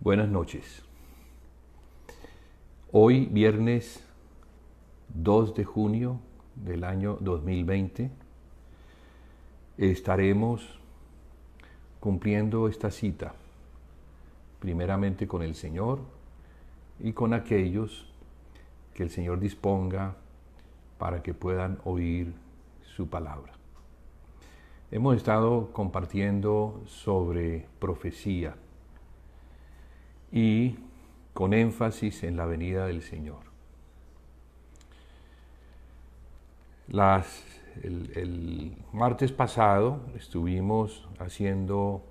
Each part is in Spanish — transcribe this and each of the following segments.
Buenas noches. Hoy, viernes 2 de junio del año 2020, estaremos cumpliendo esta cita, primeramente con el Señor y con aquellos que el Señor disponga para que puedan oír su palabra. Hemos estado compartiendo sobre profecía y con énfasis en la venida del Señor. El martes pasado estuvimos haciendo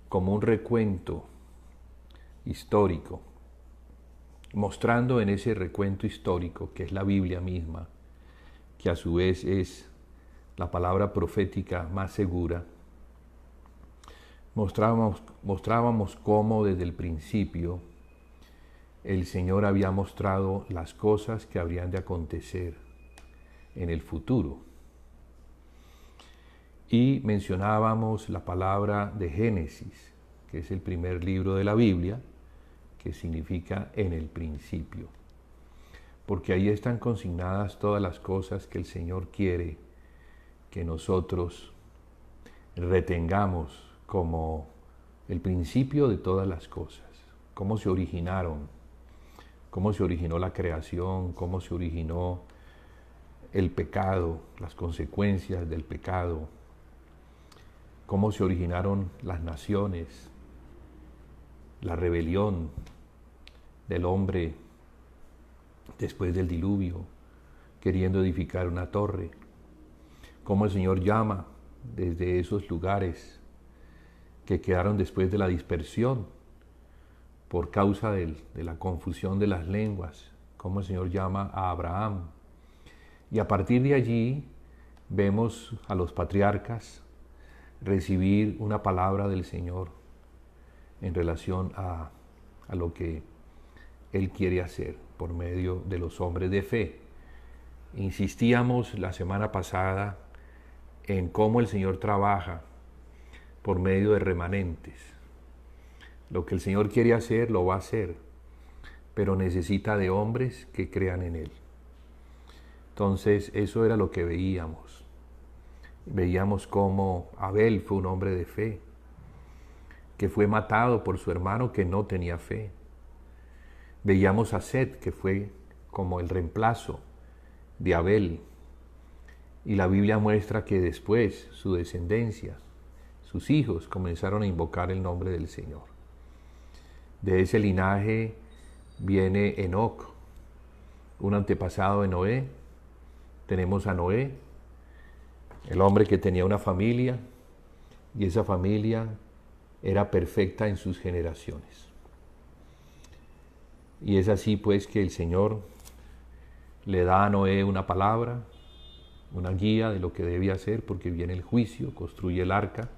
como un recuento histórico, mostrando en ese recuento histórico, que es la Biblia misma, que a su vez es la palabra profética más segura, mostrábamos cómo desde el principio el Señor había mostrado las cosas que habrían de acontecer en el futuro. Y mencionábamos la palabra de Génesis, que es el primer libro de la Biblia, que significa en el principio. Porque ahí están consignadas todas las cosas que el Señor quiere que nosotros retengamos como el principio de todas las cosas, cómo se originaron, cómo se originó la creación, cómo se originó el pecado, las consecuencias del pecado, cómo se originaron las naciones, la rebelión del hombre después del diluvio, queriendo edificar una torre, cómo el Señor llama desde esos lugares que quedaron después de la dispersión por causa de la confusión de las lenguas, cómo el Señor llama a Abraham. Y a partir de allí vemos a los patriarcas recibir una palabra del Señor en relación a lo que Él quiere hacer por medio de los hombres de fe. Insistíamos la semana pasada en cómo el Señor trabaja por medio de remanentes. Lo que el Señor quiere hacer, lo va a hacer, pero necesita de hombres que crean en Él. Entonces, eso era lo que veíamos. Veíamos cómo Abel fue un hombre de fe, que fue matado por su hermano que no tenía fe. Veíamos a Set, que fue como el reemplazo de Abel. Y la Biblia muestra que después su descendencia, sus hijos, comenzaron a invocar el nombre del Señor. De ese linaje viene Enoc, un antepasado de Noé. Tenemos a Noé, el hombre que tenía una familia, y esa familia era perfecta en sus generaciones. Y es así pues que el Señor le da a Noé una palabra, una guía de lo que debe hacer, porque viene el juicio, construye el arca.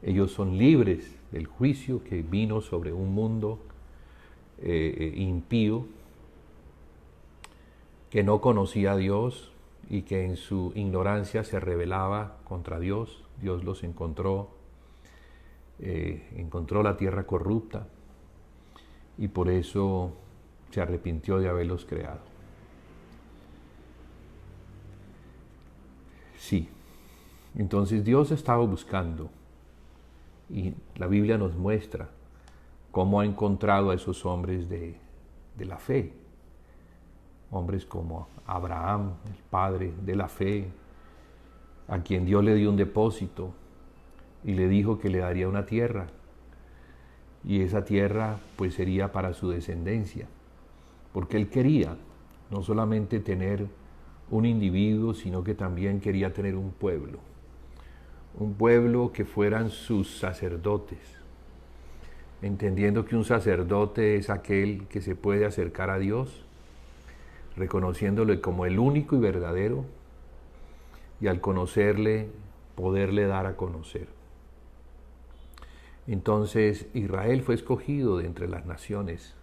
Ellos son libres del juicio que vino sobre un mundo impío, que no conocía a Dios y que en su ignorancia se rebelaba contra Dios. Dios los encontró la tierra corrupta y por eso se arrepintió de haberlos creado. Sí, entonces Dios estaba buscando, y la Biblia nos muestra cómo ha encontrado a esos hombres de la fe, hombres como Abraham, el padre de la fe, a quien Dios le dio un depósito y le dijo que le daría una tierra, y esa tierra pues sería para su descendencia, porque él quería no solamente tener un individuo, sino que también quería tener un pueblo que fueran sus sacerdotes, entendiendo que un sacerdote es aquel que se puede acercar a Dios, reconociéndole como el único y verdadero, y al conocerle, poderle dar a conocer. Entonces Israel fue escogido de entre las naciones,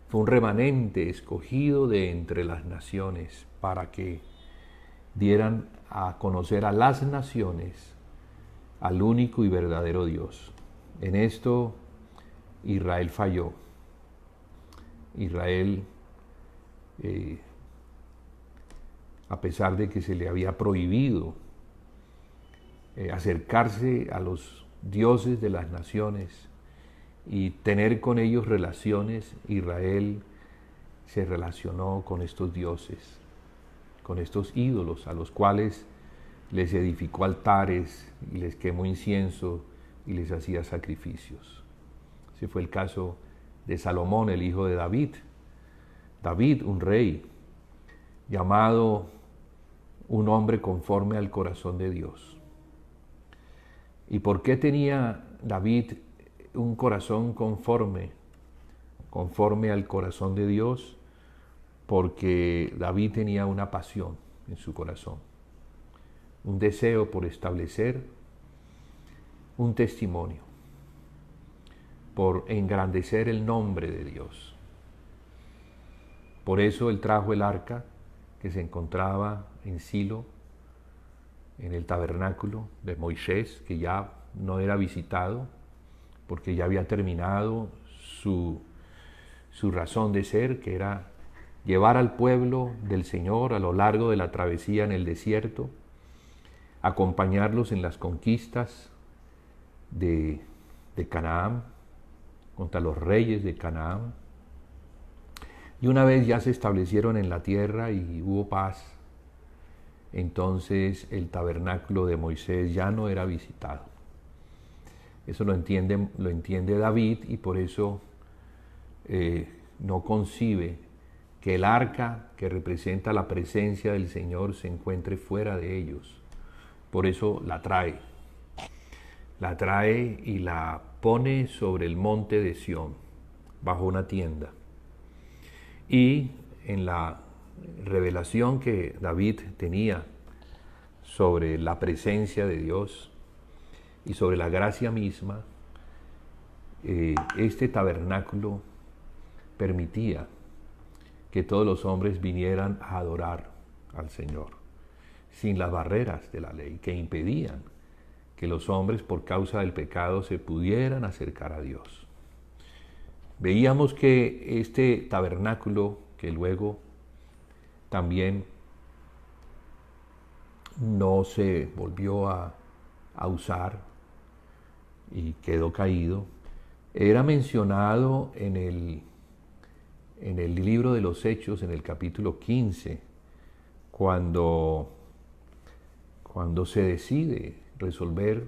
fue un remanente escogido de entre las naciones para que dieran a conocer a las naciones al único y verdadero Dios. En esto Israel falló. Israel, a pesar de que se le había prohibido acercarse a los dioses de las naciones y tener con ellos relaciones, Israel se relacionó con estos dioses, con estos ídolos a los cuales les edificó altares y les quemó incienso y les hacía sacrificios. Ese fue el caso de Salomón, el hijo de David. David, un rey, llamado un hombre conforme al corazón de Dios. ¿Y por qué tenía David un corazón conforme al corazón de Dios? Porque David tenía una pasión en su corazón, un deseo por establecer un testimonio, por engrandecer el nombre de Dios. Por eso él trajo el arca que se encontraba en Silo, en el tabernáculo de Moisés, que ya no era visitado, porque ya había terminado su razón de ser, que era llevar al pueblo del Señor a lo largo de la travesía en el desierto, acompañarlos en las conquistas de Canaán, contra los reyes de Canaán. Y una vez ya se establecieron en la tierra y hubo paz, entonces el tabernáculo de Moisés ya no era visitado. Eso lo entiende David, y por eso no concibe que el arca que representa la presencia del Señor se encuentre fuera de ellos. Por eso la trae y la pone sobre el monte de Sión, bajo una tienda. Y en la revelación que David tenía sobre la presencia de Dios y sobre la gracia misma, este tabernáculo permitía que todos los hombres vinieran a adorar al Señor, sin las barreras de la ley que impedían que los hombres por causa del pecado se pudieran acercar a Dios. Veíamos que este tabernáculo, que luego también no se volvió a usar y quedó caído, era mencionado en el libro de los Hechos, en el capítulo 15, cuando se decide resolver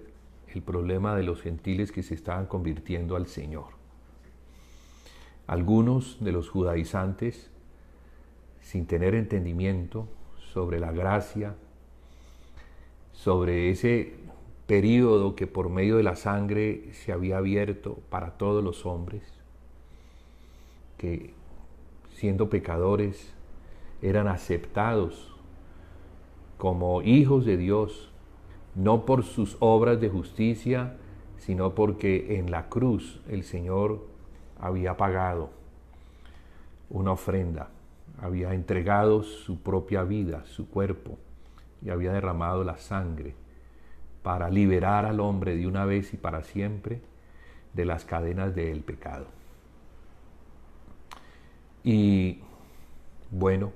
el problema de los gentiles que se estaban convirtiendo al Señor. Algunos de los judaizantes, sin tener entendimiento sobre la gracia, sobre ese período que por medio de la sangre se había abierto para todos los hombres, que siendo pecadores eran aceptados como hijos de Dios, no por sus obras de justicia, sino porque en la cruz el Señor había pagado una ofrenda, había entregado su propia vida, su cuerpo, y había derramado la sangre para liberar al hombre de una vez y para siempre de las cadenas del pecado. Y bueno,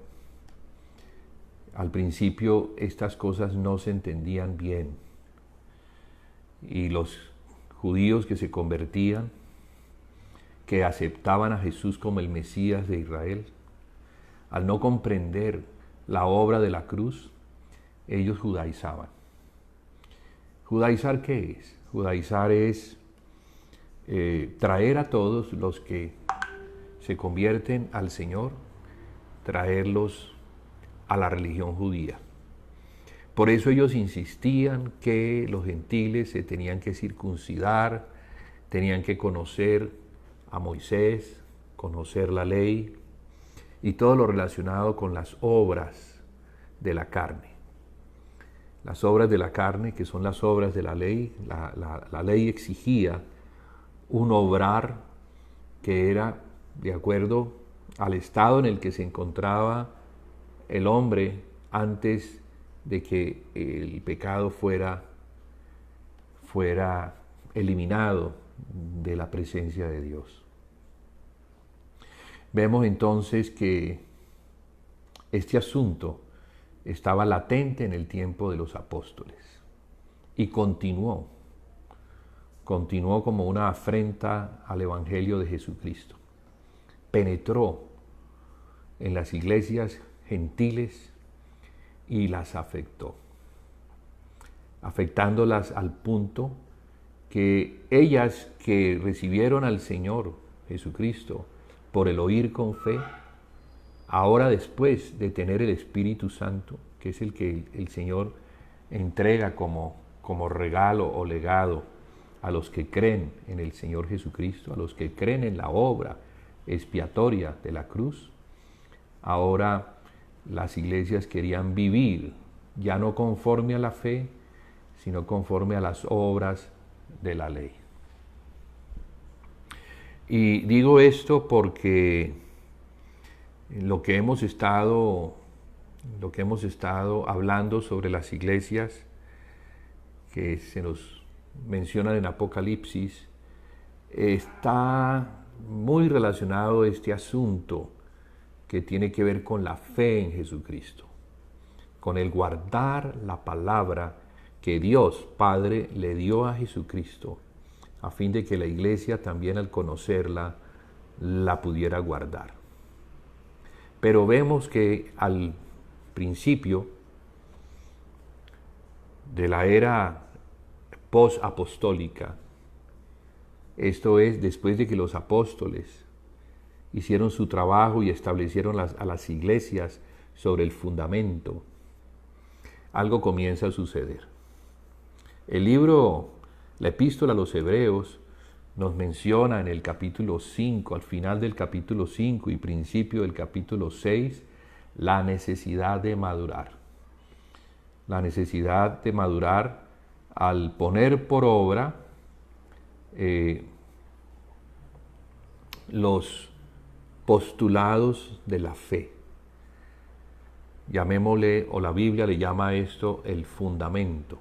al principio estas cosas no se entendían bien, y los judíos que se convertían, que aceptaban a Jesús como el Mesías de Israel, al no comprender la obra de la cruz, ellos judaizaban. ¿Judaizar qué es? Judaizar es traer a todos los que se convierten al Señor, traerlos a la religión judía. Por eso ellos insistían que los gentiles se tenían que circuncidar, tenían que conocer a Moisés, conocer la ley y todo lo relacionado con las obras de la carne. Las obras de la carne, que son las obras de la ley, la ley exigía un obrar que era de acuerdo al estado en el que se encontraba el hombre antes de que el pecado fuera eliminado de la presencia de Dios. Vemos entonces que este asunto estaba latente en el tiempo de los apóstoles y continuó como una afrenta al Evangelio de Jesucristo. Penetró en las iglesias gentiles y las afectó, afectándolas al punto que ellas que recibieron al Señor Jesucristo por el oír con fe, ahora después de tener el Espíritu Santo, que es el que el Señor entrega como regalo o legado a los que creen en el Señor Jesucristo, a los que creen en la obra expiatoria de la cruz, ahora las iglesias querían vivir ya no conforme a la fe, sino conforme a las obras de la ley. Y digo esto porque lo que hemos estado hablando sobre las iglesias que se nos mencionan en Apocalipsis, está muy relacionado a este asunto que tiene que ver con la fe en Jesucristo, con el guardar la palabra que Dios Padre le dio a Jesucristo, a fin de que la iglesia también al conocerla la pudiera guardar. Pero vemos que al principio de la era post-apostólica, esto es, después de que los apóstoles hicieron su trabajo y establecieron a las iglesias sobre el fundamento, algo comienza a suceder. La epístola a los Hebreos nos menciona en el capítulo 5, al final del capítulo 5 y principio del capítulo 6, la necesidad de madurar. La necesidad de madurar al poner por obra los postulados de la fe. Llamémosle, o la Biblia le llama a esto el fundamento,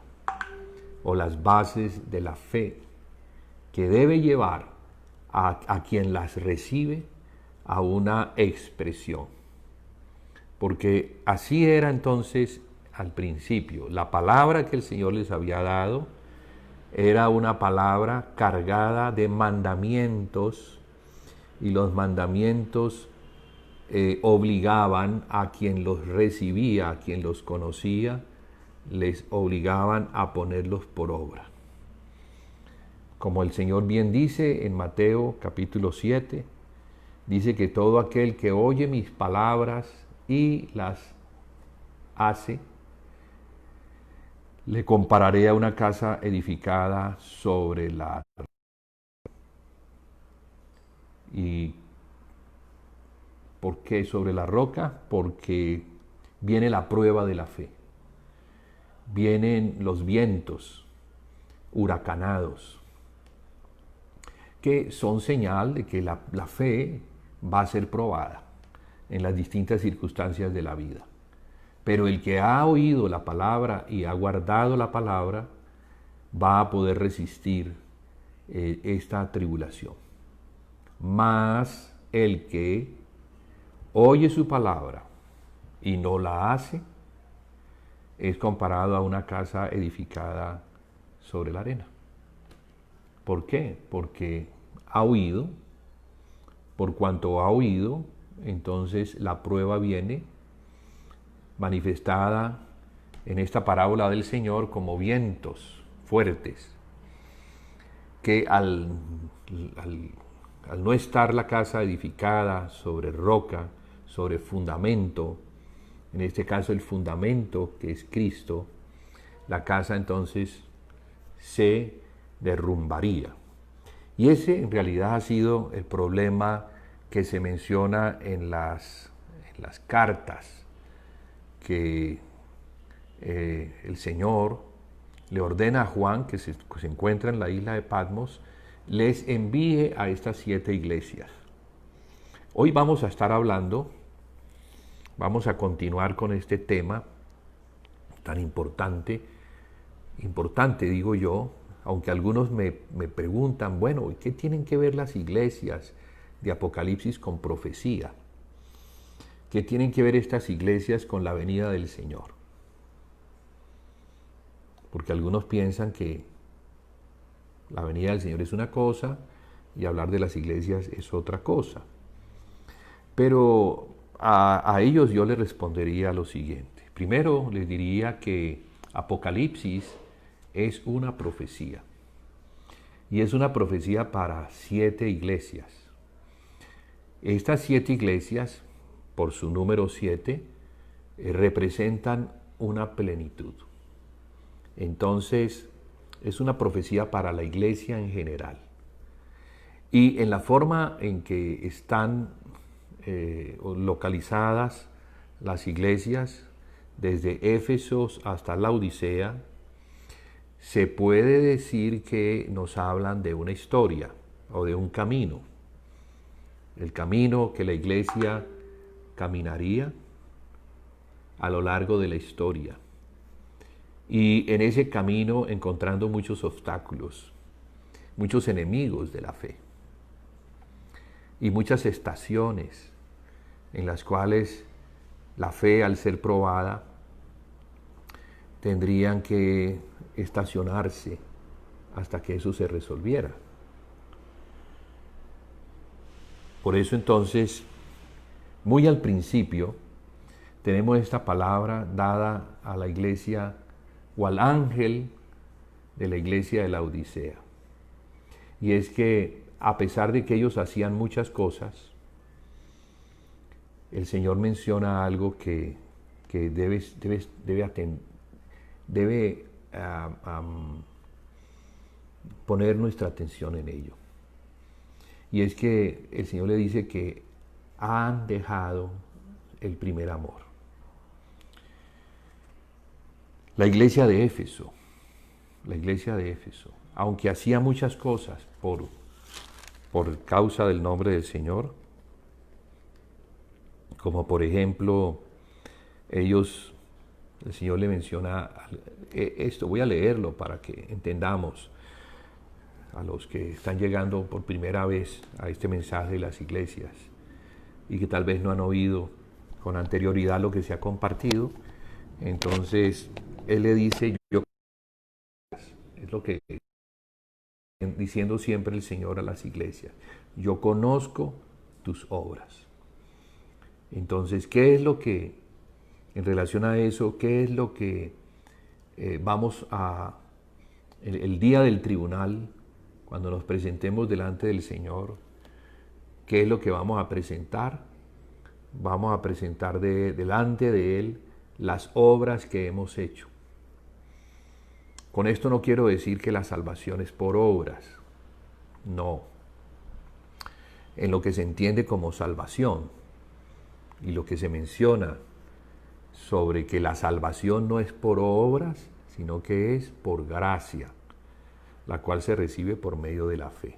o las bases de la fe, que debe llevar a quien las recibe a una expresión. Porque así era entonces al principio. La palabra que el Señor les había dado era una palabra cargada de mandamientos, y los mandamientos obligaban a quien los recibía, a quien los conocía, les obligaban a ponerlos por obra. Como el Señor bien dice en Mateo capítulo 7, dice que todo aquel que oye mis palabras y las hace, le compararé a una casa edificada sobre la roca. ¿Y por qué sobre la roca? Porque viene la prueba de la fe. Vienen los vientos huracanados, que son señal de que la fe va a ser probada en las distintas circunstancias de la vida. Pero el que ha oído la palabra y ha guardado la palabra va a poder resistir esta tribulación. Mas el que oye su palabra y no la hace es comparado a una casa edificada sobre la arena. ¿Por qué? Porque ha oído. Por cuanto ha oído, entonces la prueba viene manifestada en esta parábola del Señor como vientos fuertes, que al no estar la casa edificada sobre roca, sobre fundamento, en este caso el fundamento que es Cristo, la casa entonces se derrumbaría. Y ese en realidad ha sido el problema que se menciona en las cartas que el Señor le ordena a Juan, que se encuentra en la isla de Patmos, les envíe a estas 7 iglesias. Hoy vamos a estar hablando, vamos a continuar con este tema tan importante digo yo, aunque algunos me preguntan, bueno, ¿qué tienen que ver las iglesias de Apocalipsis con profecía? ¿Qué tienen que ver estas iglesias con la venida del Señor? Porque algunos piensan que la venida del Señor es una cosa y hablar de las iglesias es otra cosa. Pero a ellos yo les respondería lo siguiente. Primero les diría que Apocalipsis es una profecía. Y es una profecía para 7 iglesias. Estas 7 iglesias, por su número 7, representan una plenitud. Entonces, es una profecía para la iglesia en general. Y en la forma en que están localizadas las iglesias, desde Éfeso hasta Laodicea, se puede decir que nos hablan de una historia o de un camino. El camino que la iglesia caminaría a lo largo de la historia. Y en ese camino encontrando muchos obstáculos, muchos enemigos de la fe. Y muchas estaciones en las cuales la fe, al ser probada, tendrían que estacionarse hasta que eso se resolviera. Por eso entonces, muy al principio, tenemos esta palabra dada a la iglesia o al ángel de la iglesia de la Odisea. Y es que a pesar de que ellos hacían muchas cosas, el Señor menciona algo que debe poner nuestra atención en ello. Y es que el Señor le dice que han dejado el primer amor. La iglesia de Éfeso, aunque hacía muchas cosas por causa del nombre del Señor, como por ejemplo, el Señor le menciona esto, voy a leerlo para que entendamos a los que están llegando por primera vez a este mensaje de las iglesias y que tal vez no han oído con anterioridad lo que se ha compartido. Entonces, Él le dice, es lo que diciendo siempre el Señor a las iglesias, yo conozco tus obras. Entonces, ¿qué es lo que, en relación a eso, qué es lo que vamos a, el día del tribunal, cuando nos presentemos delante del Señor, qué es lo que vamos a presentar? Vamos a presentar delante de Él las obras que hemos hecho. Con esto no quiero decir que la salvación es por obras, no. En lo que se entiende como salvación y lo que se menciona sobre que la salvación no es por obras, sino que es por gracia, la cual se recibe por medio de la fe.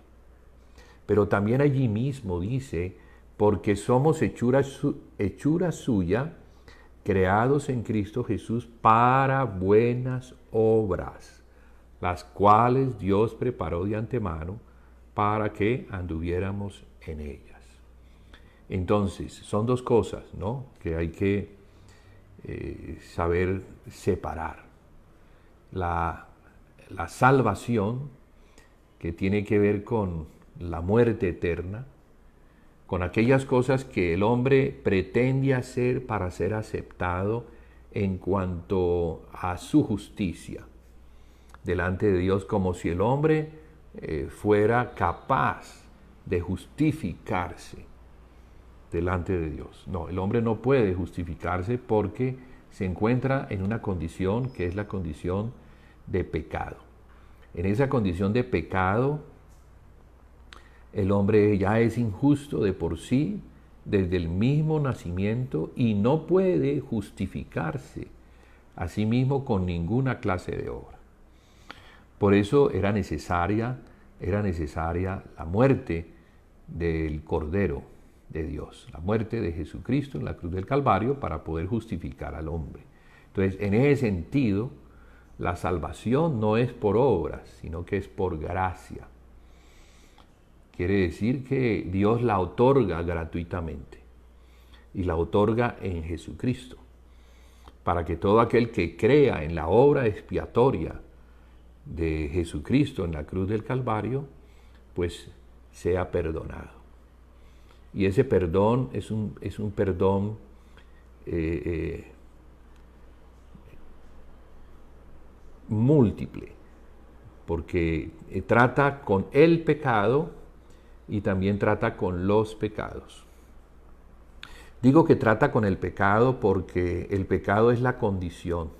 Pero también allí mismo dice, porque somos hechura suya, creados en Cristo Jesús para buenas obras, las cuales Dios preparó de antemano para que anduviéramos en ellas. Entonces, son dos cosas, ¿no?, que hay que saber separar. La salvación, que tiene que ver con la muerte eterna, con aquellas cosas que el hombre pretende hacer para ser aceptado en cuanto a su justicia delante de Dios, como si el hombre fuera capaz de justificarse delante de Dios. No, el hombre no puede justificarse porque se encuentra en una condición que es la condición de pecado. En esa condición de pecado, el hombre ya es injusto de por sí desde el mismo nacimiento y no puede justificarse a sí mismo con ninguna clase de obra. Por eso era necesaria la muerte del Cordero de Dios, la muerte de Jesucristo en la cruz del Calvario para poder justificar al hombre. Entonces, en ese sentido, la salvación no es por obras, sino que es por gracia. Quiere decir que Dios la otorga gratuitamente y la otorga en Jesucristo, para que todo aquel que crea en la obra expiatoria de Jesucristo en la cruz del Calvario, pues sea perdonado. Y ese perdón es un perdón múltiple, porque trata con el pecado y también trata con los pecados. Digo que trata con el pecado porque el pecado es la condición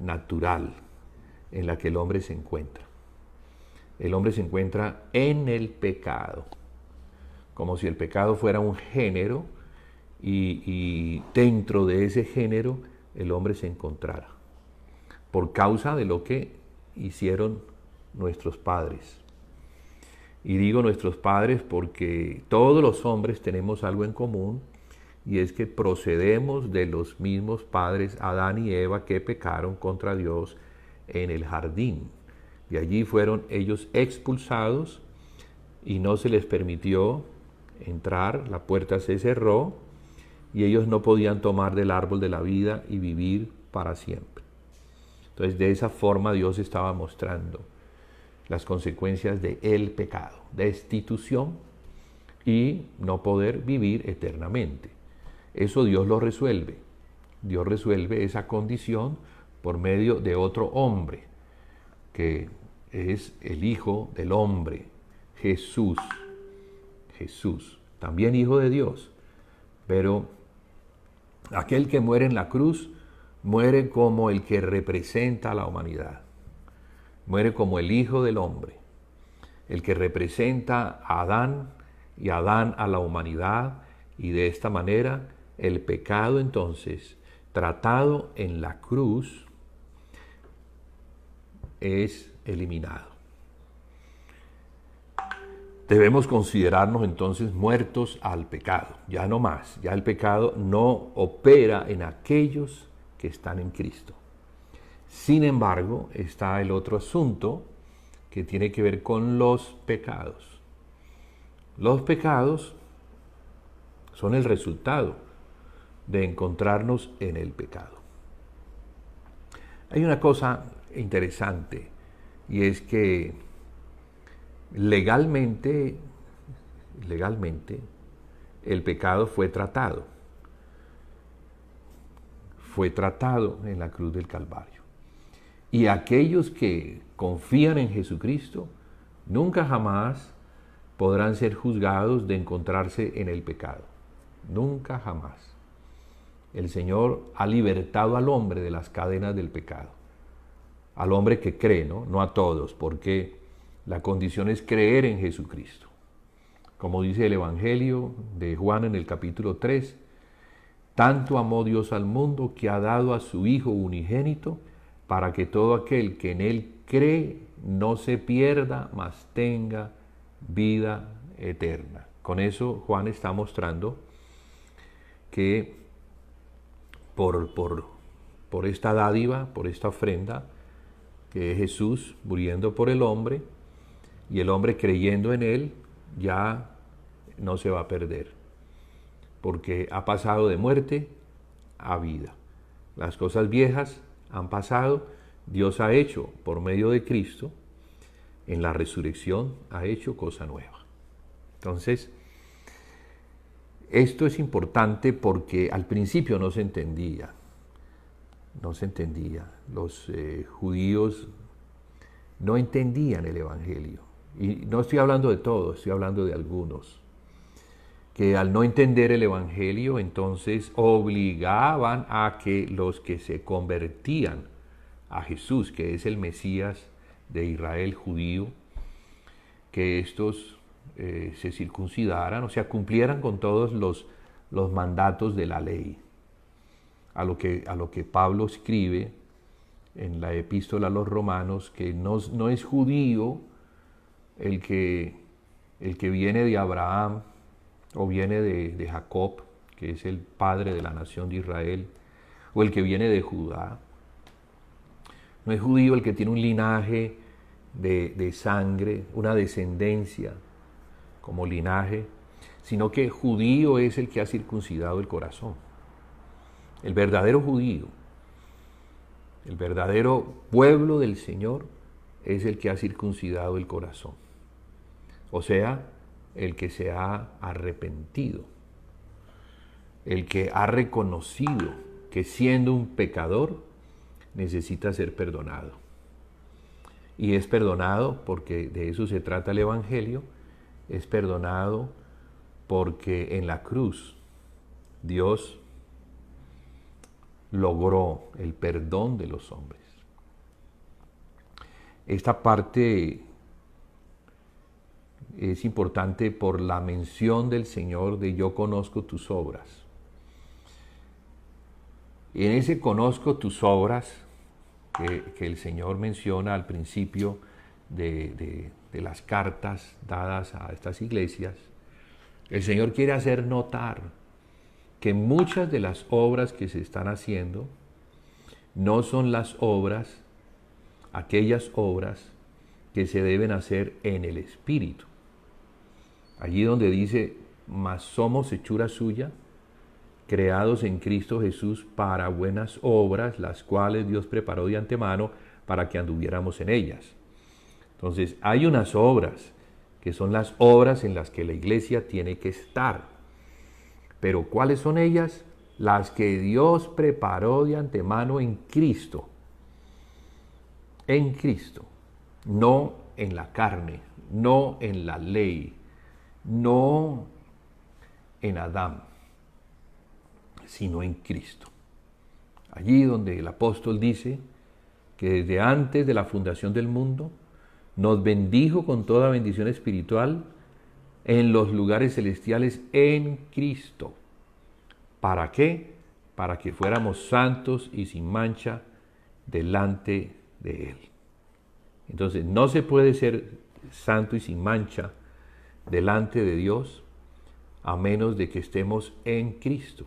natural en la que el hombre se encuentra. El hombre se encuentra en el pecado, como si el pecado fuera un género y dentro de ese género el hombre se encontrara, por causa de lo que hicieron nuestros padres. Y digo nuestros padres porque todos los hombres tenemos algo en común, y es que procedemos de los mismos padres Adán y Eva que pecaron contra Dios en el jardín. Y allí fueron ellos expulsados y no se les permitió entrar, la puerta se cerró y ellos no podían tomar del árbol de la vida y vivir para siempre. Entonces, de esa forma Dios estaba mostrando las consecuencias del pecado, destitución y no poder vivir eternamente. Eso Dios lo resuelve. Dios resuelve esa condición por medio de otro hombre, que es el Hijo del Hombre, Jesús. Jesús, también Hijo de Dios, pero aquel que muere en la cruz muere como el que representa a la humanidad, muere como el Hijo del Hombre, el que representa a Adán y Adán a la humanidad, y de esta manera el pecado entonces tratado en la cruz es eliminado. Debemos considerarnos entonces muertos al pecado, ya no más, ya el pecado no opera en aquellos que están en Cristo. Sin embargo, está el otro asunto que tiene que ver con los pecados. Los pecados son el resultado de encontrarnos en el pecado. Hay una cosa interesante, y es que legalmente el pecado fue tratado en la cruz del Calvario. Y aquellos que confían en Jesucristo nunca jamás podrán ser juzgados de encontrarse en el pecado. Nunca jamás. El Señor ha libertado al hombre de las cadenas del pecado. Al hombre que cree, no a todos, porque la condición es creer en Jesucristo. Como dice el Evangelio de Juan en el capítulo 3, tanto amó Dios al mundo que ha dado a su Hijo unigénito, para que todo aquel que en Él cree no se pierda, mas tenga vida eterna. Con eso Juan está mostrando que por esta dádiva, por esta ofrenda, que es Jesús muriendo por el hombre, y el hombre creyendo en Él, ya no se va a perder, porque ha pasado de muerte a vida. Las cosas viejas han pasado, Dios ha hecho por medio de Cristo, en la resurrección ha hecho cosa nueva. Entonces, esto es importante porque al principio no se entendía. Los judíos no entendían el Evangelio. Y no estoy hablando de todos, estoy hablando de algunos, que al no entender el Evangelio, entonces obligaban a que los que se convertían a Jesús, que es el Mesías de Israel judío, que estos se circuncidaran, o sea, cumplieran con todos los mandatos de la ley. A lo que Pablo escribe en la epístola a los Romanos, que no es judío el que viene de Abraham o viene de Jacob, que es el padre de la nación de Israel, o el que viene de Judá, No es judío el que tiene un linaje de sangre, una descendencia como linaje, sino que judío es el que ha circuncidado el corazón. El verdadero judío, el verdadero pueblo del Señor es el que ha circuncidado el corazón. O sea, el que se ha arrepentido, el que ha reconocido que siendo un pecador necesita ser perdonado. Y es perdonado porque de eso se trata el Evangelio, es perdonado porque en la cruz Dios logró el perdón de los hombres. Esta parte es importante por la mención del Señor de yo conozco tus obras. Y en ese conozco tus obras que el Señor menciona al principio de las cartas dadas a estas iglesias, el Señor quiere hacer notar que muchas de las obras que se están haciendo no son las obras, aquellas obras que se deben hacer en el Espíritu. Allí donde dice, mas somos hechura suya, creados en Cristo Jesús para buenas obras, las cuales Dios preparó de antemano para que anduviéramos en ellas. Entonces, hay unas obras que son las obras en las que la iglesia tiene que estar. Pero ¿cuáles son ellas? Las que Dios preparó de antemano en Cristo. En Cristo. No en la carne, no en la ley, no en Adán, sino en Cristo. Allí donde el apóstol dice que desde antes de la fundación del mundo nos bendijo con toda bendición espiritual en los lugares celestiales en Cristo. ¿Para qué? Para que fuéramos santos y sin mancha delante de Él. Entonces, no se puede ser santo y sin mancha delante de Dios a menos de que estemos en Cristo.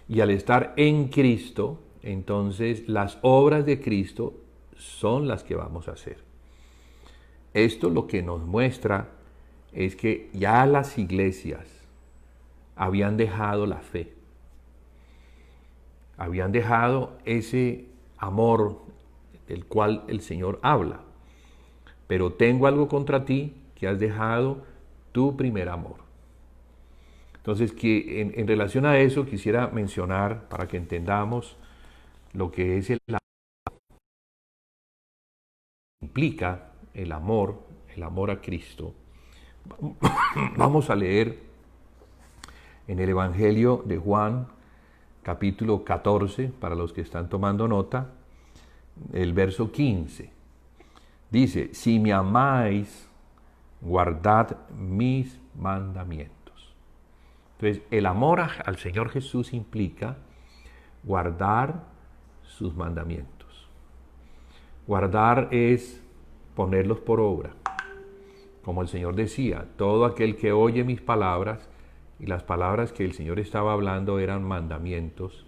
Y al estar en Cristo, entonces las obras de Cristo son las que vamos a hacer. Esto lo que nos muestra es que ya las iglesias habían dejado la fe, habían dejado ese amor del cual el Señor habla. Pero tengo algo contra ti, que has dejado tu primer amor. Entonces, que en relación a eso quisiera mencionar, para que entendamos lo que es el amor, implica el amor a Cristo. Vamos a leer en el Evangelio de Juan, capítulo 14, para los que están tomando nota, el verso 15. Dice, si me amáis, guardad mis mandamientos. Entonces, el amor al Señor Jesús implica guardar sus mandamientos. Guardar es ponerlos por obra. Como el Señor decía, todo aquel que oye mis palabras, y las palabras que el Señor estaba hablando eran mandamientos,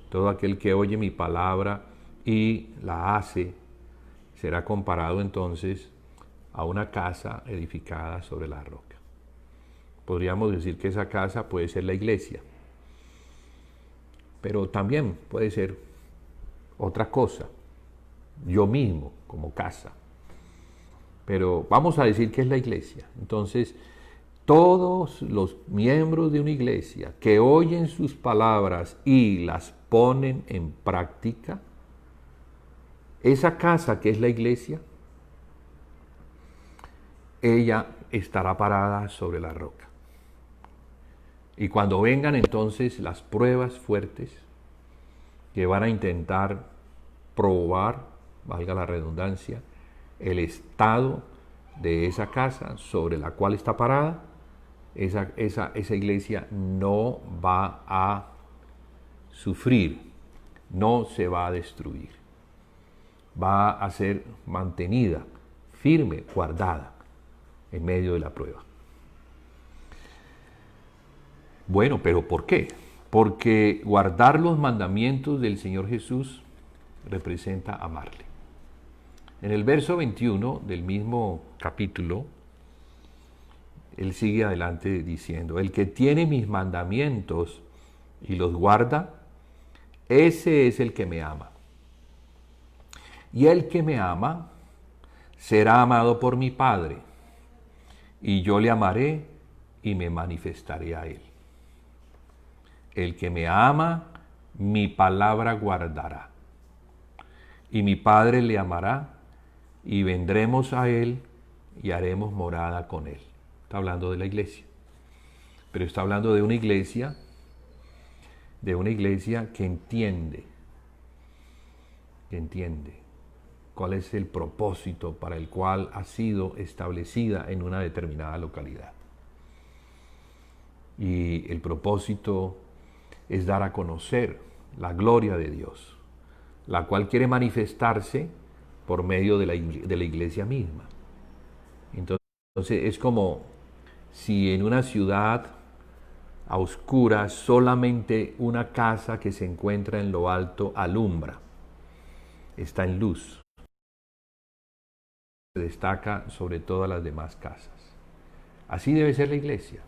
todo aquel que oye mi palabra y la hace, será comparado entonces a una casa edificada sobre la roca. Podríamos decir que esa casa puede ser la iglesia, pero también puede ser otra cosa, yo mismo como casa. Pero vamos a decir que es la iglesia. Entonces, todos los miembros de una iglesia que oyen sus palabras y las ponen en práctica, esa casa que es la iglesia, ella estará parada sobre la roca. Y cuando vengan entonces las pruebas fuertes que van a intentar probar, valga la redundancia, el estado de esa casa sobre la cual está parada, esa iglesia no va a sufrir, no se va a destruir, va a ser mantenida, firme, guardada en medio de la prueba. Bueno, pero ¿por qué? Porque guardar los mandamientos del Señor Jesús representa amarle. En el verso 21 del mismo capítulo, él sigue adelante diciendo: el que tiene mis mandamientos y los guarda, ese es el que me ama. Y el que me ama será amado por mi Padre, y yo le amaré y me manifestaré a él. El que me ama, mi palabra guardará, y mi Padre le amará, y vendremos a él y haremos morada con él. Está hablando de la iglesia, pero está hablando de una iglesia que entiende cuál es el propósito para el cual ha sido establecida en una determinada localidad. Y el propósito es dar a conocer la gloria de Dios, la cual quiere manifestarse por medio de la iglesia misma. Entonces es como si en una ciudad a oscuras solamente una casa que se encuentra en lo alto alumbra, está en luz, se destaca sobre todas las demás casas. Así debe ser la iglesia.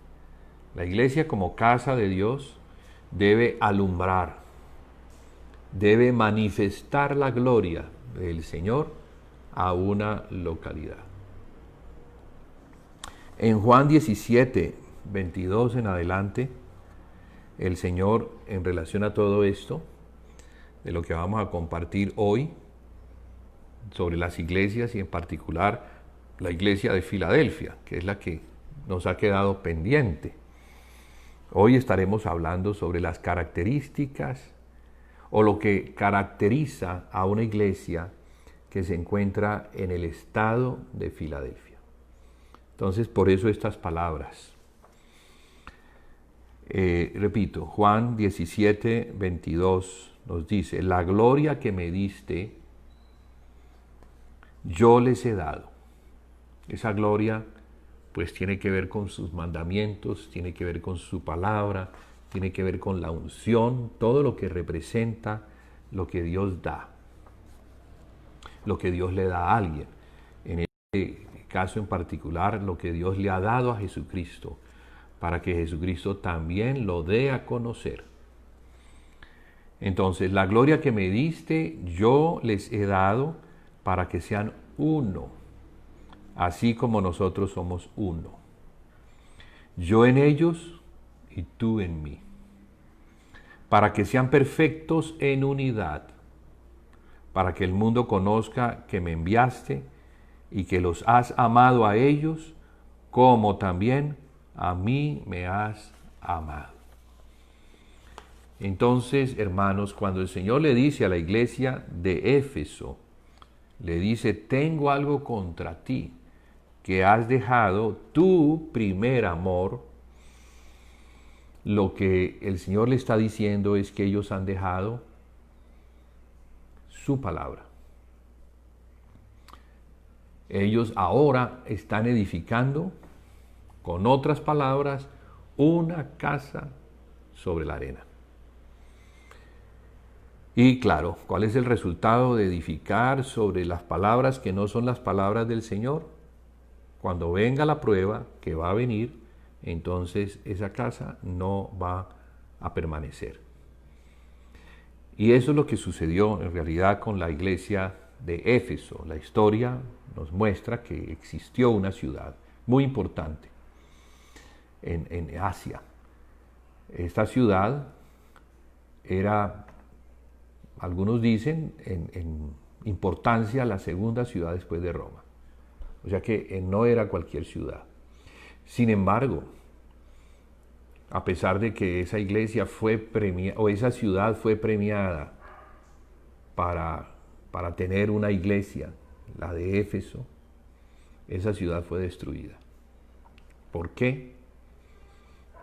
La iglesia, como casa de Dios, debe alumbrar, debe manifestar la gloria del Señor a una localidad. En Juan 17, 22 en adelante, el Señor, en relación a todo esto, de lo que vamos a compartir hoy, sobre las iglesias y en particular la iglesia de Filadelfia, que es la que nos ha quedado pendiente. Hoy estaremos hablando sobre las características o lo que caracteriza a una iglesia que se encuentra en el estado de Filadelfia. Entonces, por eso estas palabras. Repito, Juan 17, 22 nos dice: la gloria que me diste, yo les he dado. Esa gloria pues tiene que ver con sus mandamientos, tiene que ver con su palabra, tiene que ver con la unción, todo lo que representa lo que Dios da, lo que Dios le da a alguien. En este caso en particular, lo que Dios le ha dado a Jesucristo, para que Jesucristo también lo dé a conocer. Entonces, la gloria que me diste, yo les he dado para que sean uno, así como nosotros somos uno. Yo en ellos y tú en mí, para que sean perfectos en unidad, para que el mundo conozca que me enviaste y que los has amado a ellos, como también a mí me has amado. Entonces, hermanos, cuando el Señor le dice a la iglesia de Éfeso, le dice: tengo algo contra ti, que has dejado tu primer amor, lo que el Señor le está diciendo es que ellos han dejado su palabra. Ellos ahora están edificando, con otras palabras, una casa sobre la arena. Y claro, ¿cuál es el resultado de edificar sobre las palabras que no son las palabras del Señor? Cuando venga la prueba, que va a venir, entonces esa casa no va a permanecer. Y eso es lo que sucedió en realidad con la iglesia de Éfeso. La historia nos muestra que existió una ciudad muy importante en Asia. Esta ciudad era, algunos dicen, en importancia la segunda ciudad después de Roma. O sea que no era cualquier ciudad. Sin embargo, a pesar de que esa iglesia fue premiada, o esa ciudad fue premiada para tener una iglesia, la de Éfeso, esa ciudad fue destruida. ¿Por qué?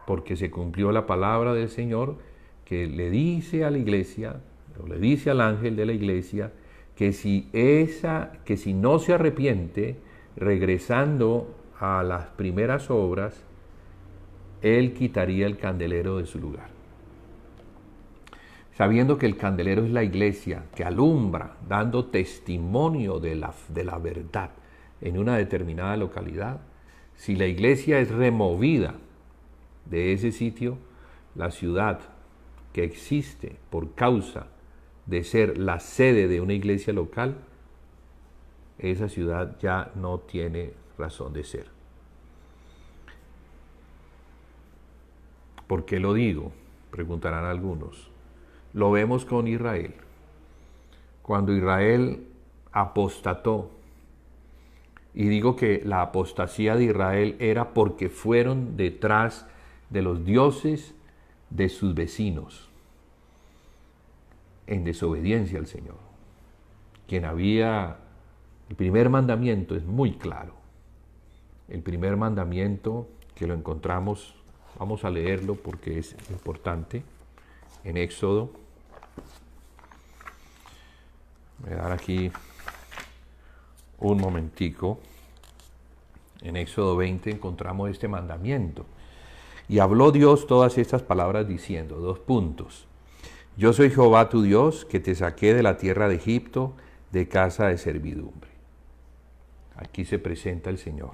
Porque se cumplió la palabra del Señor, que le dice a la iglesia, o le dice al ángel de la iglesia, que si no se arrepiente, regresando a las primeras obras, él quitaría el candelero de su lugar. sabiendo que el candelero es la iglesia que alumbra, dando testimonio de la verdad en una determinada localidad, si la iglesia es removida de ese sitio, la ciudad que existe por causa de ser la sede de una iglesia local, esa ciudad ya no tiene razón de ser. ¿Por qué lo digo? Preguntarán algunos. Lo vemos con Israel. Cuando Israel apostató, y digo que la apostasía de Israel era porque fueron detrás de los dioses de sus vecinos, en desobediencia al Señor. El primer mandamiento es muy claro. El primer mandamiento que lo encontramos, vamos a leerlo porque es importante, en Éxodo. Voy a dar aquí un momentico. En Éxodo 20 encontramos este mandamiento. Y habló Dios todas estas palabras diciendo, 2 puntos. Yo soy Jehová tu Dios, que te saqué de la tierra de Egipto, de casa de servidumbre. Aquí se presenta el Señor.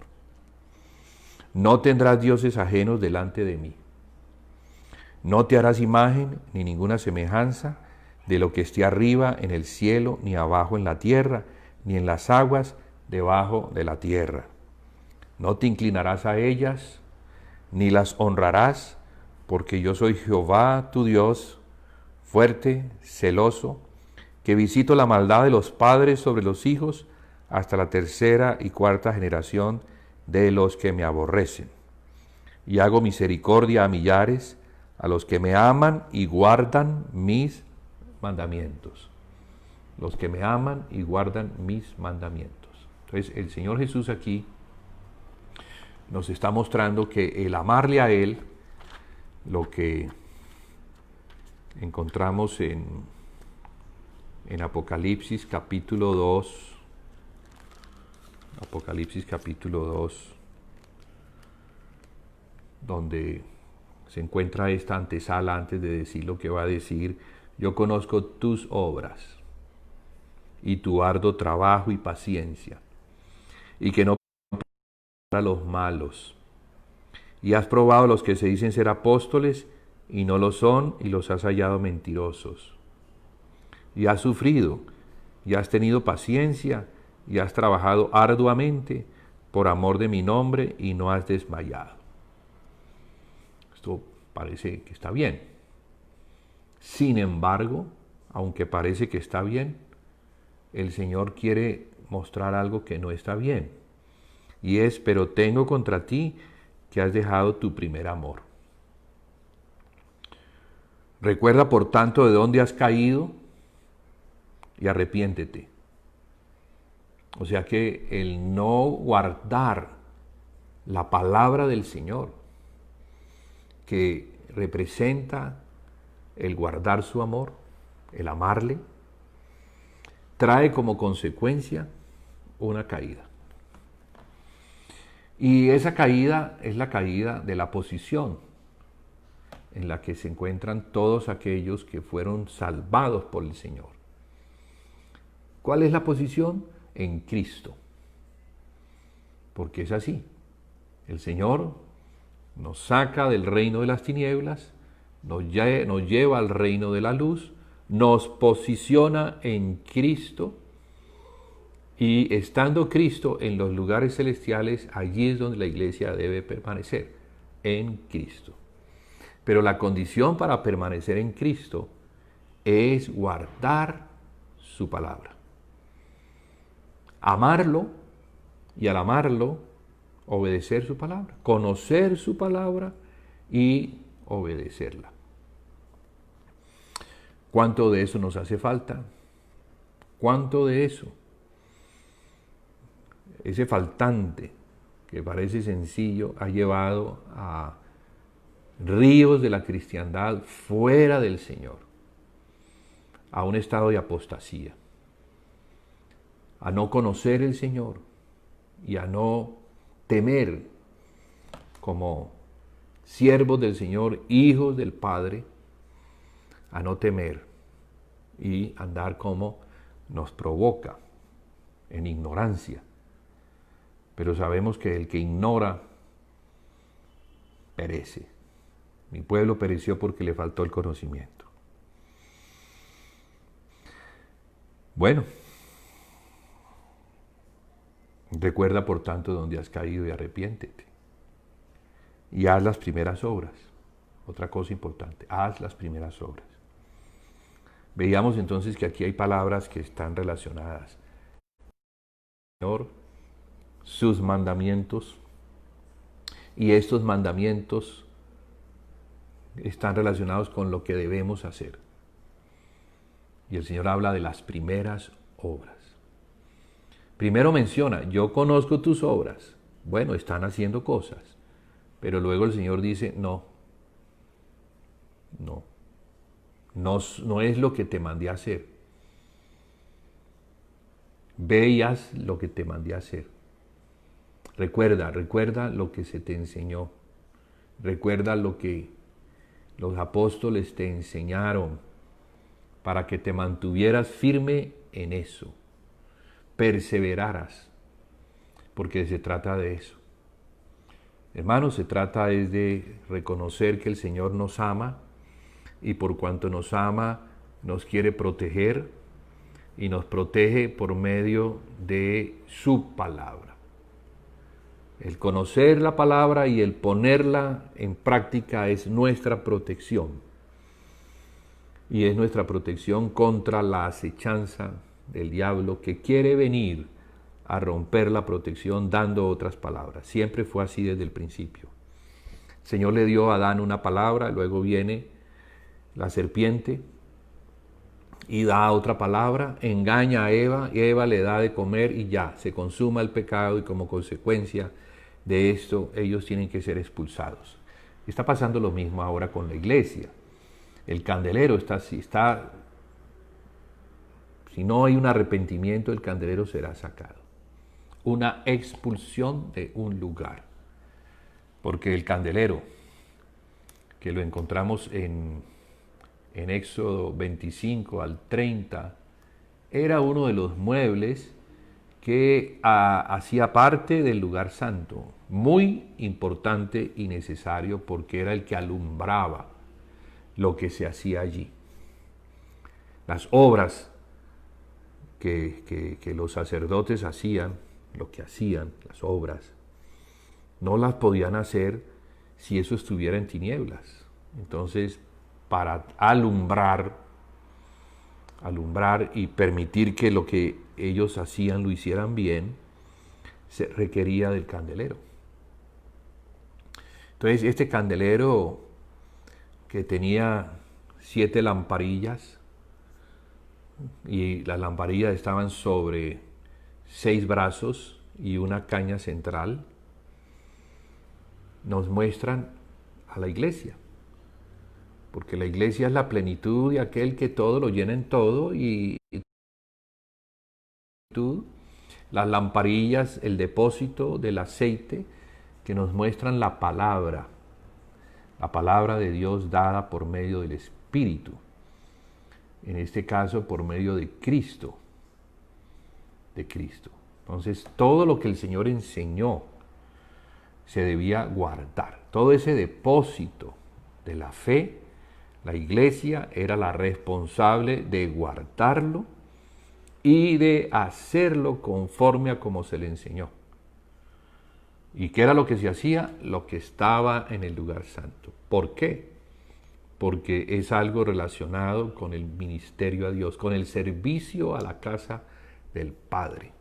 No tendrás dioses ajenos delante de mí. No te harás imagen ni ninguna semejanza de lo que esté arriba en el cielo, ni abajo en la tierra, ni en las aguas debajo de la tierra. No te inclinarás a ellas, ni las honrarás, porque yo soy Jehová tu Dios, fuerte, celoso, que visito la maldad de los padres sobre los hijos hasta la 3ª y 4ª generación de los que me aborrecen. Y hago misericordia a millares, a los que me aman y guardan mis mandamientos. Los que me aman y guardan mis mandamientos. Entonces el Señor Jesús aquí nos está mostrando que el amarle a Él, lo que encontramos en Apocalipsis capítulo 2, donde se encuentra esta antesala antes de decir lo que va a decir. Yo conozco tus obras y tu arduo trabajo y paciencia, y que no a los malos, y has probado a los que se dicen ser apóstoles y no lo son, y los has hallado mentirosos. Y has sufrido, y has tenido paciencia, y has trabajado arduamente por amor de mi nombre, y no has desmayado. Esto parece que está bien. Sin embargo, aunque parece que está bien, el Señor quiere mostrar algo que no está bien. Y es, pero tengo contra ti que has dejado tu primer amor. Recuerda, por tanto, de dónde has caído y arrepiéntete. O sea que el no guardar la palabra del Señor, que representa el guardar su amor, el amarle, trae como consecuencia una caída. Y esa caída es la caída de la posición en la que se encuentran todos aquellos que fueron salvados por el Señor. ¿Cuál es la posición? En Cristo. Porque es así. El Señor nos saca del reino de las tinieblas, nos lleva al reino de la luz, nos posiciona en Cristo, y estando Cristo en los lugares celestiales, allí es donde la iglesia debe permanecer, en Cristo. Pero la condición para permanecer en Cristo es guardar su palabra. Amarlo, y al amarlo, obedecer su palabra, conocer su palabra y obedecerla. ¿Cuánto de eso nos hace falta? ¿Cuánto de eso? Ese faltante, que parece sencillo, ha llevado a ríos de la cristiandad fuera del Señor, a un estado de apostasía, a no conocer el Señor y a no temer como siervos del Señor, hijos del Padre, a no temer y andar como nos provoca, en ignorancia. Pero sabemos que el que ignora perece. Mi pueblo pereció porque le faltó el conocimiento. Bueno, recuerda por tanto donde has caído y arrepiéntete. Y haz las primeras obras. Otra cosa importante, haz las primeras obras. Veíamos entonces que aquí hay palabras que están relacionadas. Señor, sus mandamientos, y estos mandamientos están relacionados con lo que debemos hacer. Y el Señor habla de las primeras obras. Primero menciona, yo conozco tus obras. Bueno, están haciendo cosas. Pero luego el Señor dice, no es lo que te mandé a hacer. Ve y haz lo que te mandé a hacer. Recuerda lo que se te enseñó. Recuerda lo que los apóstoles te enseñaron para que te mantuvieras firme en eso. Perseveraras, porque se trata de eso. Hermanos, se trata es de reconocer que el Señor nos ama y por cuanto nos ama, nos quiere proteger y nos protege por medio de su palabra. El conocer la palabra y el ponerla en práctica es nuestra protección. Y es nuestra protección contra la acechanza del diablo que quiere venir a romper la protección dando otras palabras. Siempre fue así desde el principio. El Señor le dio a Adán una palabra, luego viene la serpiente y da otra palabra, engaña a Eva, y Eva le da de comer y ya, se consuma el pecado y como consecuencia de esto ellos tienen que ser expulsados. Está pasando lo mismo ahora con la iglesia. El candelero si no hay un arrepentimiento, el candelero será sacado. Una expulsión de un lugar. Porque el candelero, que lo encontramos en Éxodo 25 al 30, era uno de los muebles que hacía parte del lugar santo, muy importante y necesario porque era el que alumbraba lo que se hacía allí. Las obras que los sacerdotes hacían, lo que hacían, las obras, no las podían hacer si eso estuviera en tinieblas. Entonces, para alumbrar y permitir que lo que ellos hacían lo hicieran bien, se requería del candelero. Entonces, este candelero que tenía 7 lamparillas, y las lamparillas estaban sobre 6 brazos y una caña central, nos muestran a la iglesia. Porque la iglesia es la plenitud de aquel que todo lo llena en todo y las lamparillas, el depósito del aceite que nos muestran la palabra de Dios dada por medio del Espíritu, en este caso por medio de Cristo. Entonces todo lo que el Señor enseñó se debía guardar. Todo ese depósito de la fe, la iglesia era la responsable de guardarlo y de hacerlo conforme a como se le enseñó. ¿Y qué era lo que se hacía? Lo que estaba en el lugar santo. ¿Por qué? Porque es algo relacionado con el ministerio a Dios, con el servicio a la casa del Padre.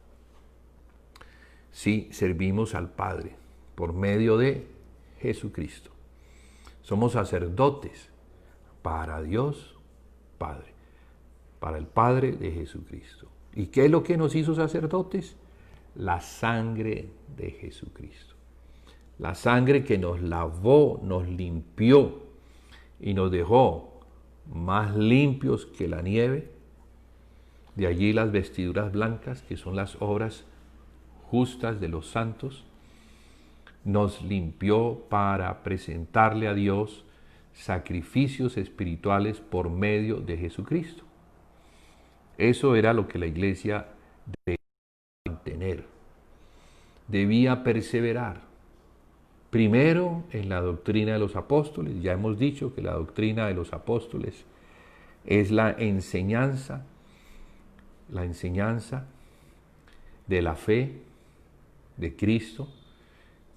Sí, servimos al Padre por medio de Jesucristo. Somos sacerdotes para Dios Padre, para el Padre de Jesucristo. ¿Y qué es lo que nos hizo sacerdotes? La sangre de Jesucristo. La sangre que nos lavó, nos limpió y nos dejó más limpios que la nieve. De allí las vestiduras blancas, que son las obras justas de los santos, nos limpió para presentarle a Dios sacrificios espirituales por medio de Jesucristo. Eso era lo que la iglesia debía mantener, debía perseverar. Primero en la doctrina de los apóstoles, ya hemos dicho que la doctrina de los apóstoles es la enseñanza de la fe de Cristo,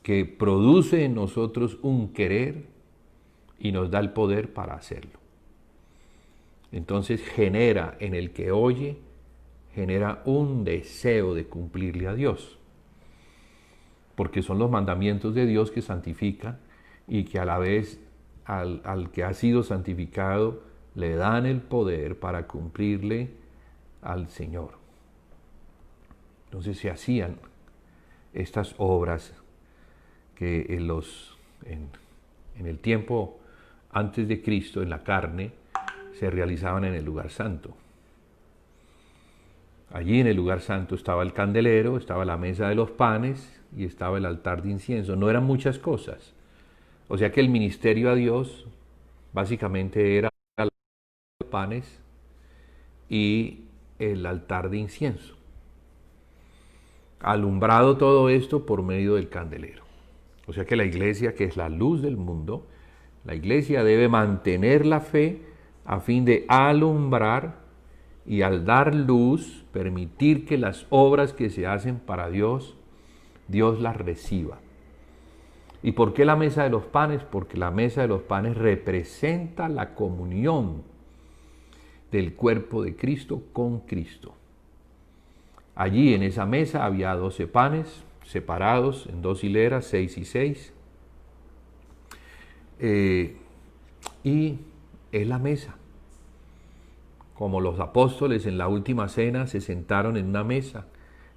que produce en nosotros un querer y nos da el poder para hacerlo. Entonces genera en el que oye, genera un deseo de cumplirle a Dios, porque son los mandamientos de Dios que santifican y que a la vez al que ha sido santificado le dan el poder para cumplirle al Señor. Entonces se hacían estas obras que en el tiempo antes de Cristo, en la carne, se realizaban en el lugar santo. Allí en el lugar santo estaba el candelero, estaba la mesa de los panes y estaba el altar de incienso. No eran muchas cosas. O sea que el ministerio a Dios básicamente era los panes y el altar de incienso. Alumbrado todo esto por medio del candelero. O sea que la iglesia, que es la luz del mundo, la iglesia debe mantener la fe a fin de alumbrar y al dar luz, permitir que las obras que se hacen para Dios, Dios las reciba. ¿Y por qué la mesa de los panes? Porque la mesa de los panes representa la comunión del cuerpo de Cristo con Cristo. Allí en esa mesa había 12 panes separados en 2 hileras, 6 y 6. Y es la mesa. Como los apóstoles en la última cena se sentaron en una mesa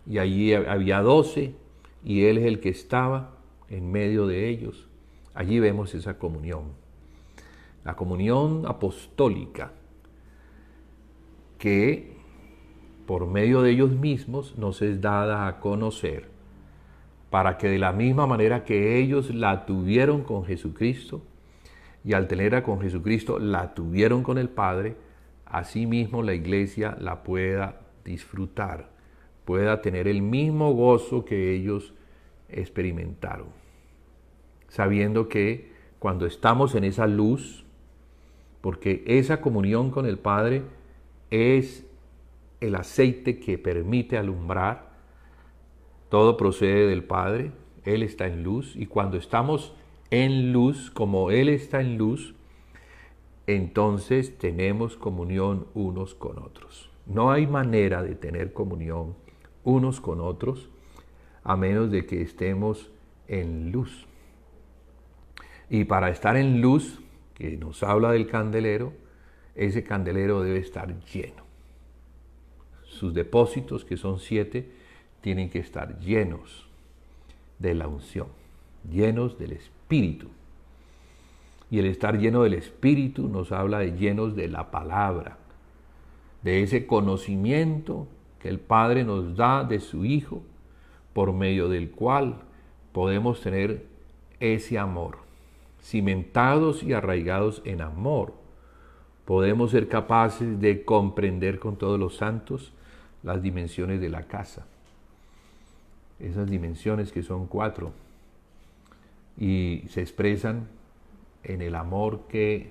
y allí había 12 y Él es el que estaba en medio de ellos. Allí vemos esa comunión. La comunión apostólica que por medio de ellos mismos nos es dada a conocer, para que de la misma manera que ellos la tuvieron con Jesucristo, y al tenerla con Jesucristo la tuvieron con el Padre, asimismo la iglesia la pueda disfrutar, pueda tener el mismo gozo que ellos experimentaron, sabiendo que cuando estamos en esa luz, porque esa comunión con el Padre es el aceite que permite alumbrar, todo procede del Padre, Él está en luz, y cuando estamos en luz, como Él está en luz, entonces tenemos comunión unos con otros. No hay manera de tener comunión unos con otros a menos de que estemos en luz. Y para estar en luz, que nos habla del candelero, ese candelero debe estar lleno. Sus depósitos, que son 7, tienen que estar llenos de la unción, llenos del Espíritu. Y el estar lleno del Espíritu nos habla de llenos de la palabra, de ese conocimiento que el Padre nos da de su Hijo, por medio del cual podemos tener ese amor. Cimentados y arraigados en amor, podemos ser capaces de comprender con todos los santos las dimensiones de la casa. Esas dimensiones que son 4 y se expresan en el amor que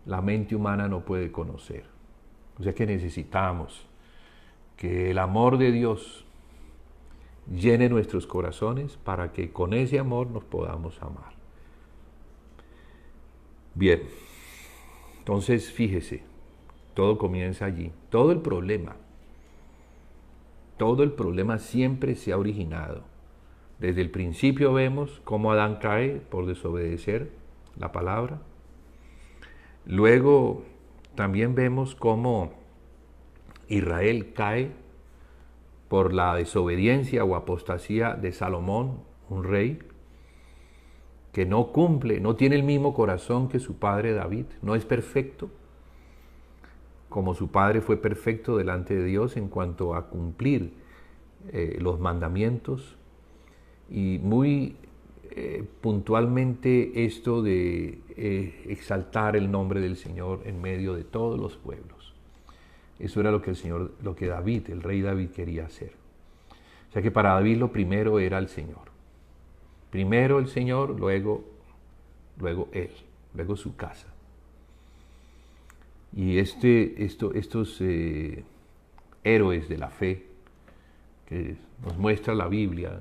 la mente humana no puede conocer. O sea que necesitamos que el amor de Dios llene nuestros corazones para que con ese amor nos podamos amar. Bien, entonces fíjese, todo comienza allí. Todo el problema siempre se ha originado. Desde el principio vemos cómo Adán cae por desobedecer la palabra. Luego también vemos cómo Israel cae por la desobediencia o apostasía de Salomón, un rey que no cumple, no tiene el mismo corazón que su padre David, no es perfecto, como su padre fue perfecto delante de Dios en cuanto a cumplir los mandamientos, y muy puntualmente esto de exaltar el nombre del Señor en medio de todos los pueblos. Eso era lo que David, el rey David, quería hacer. O sea que para David lo primero era el Señor. Primero el Señor, luego él, luego su casa. Y estos héroes de la fe que nos muestra la Biblia,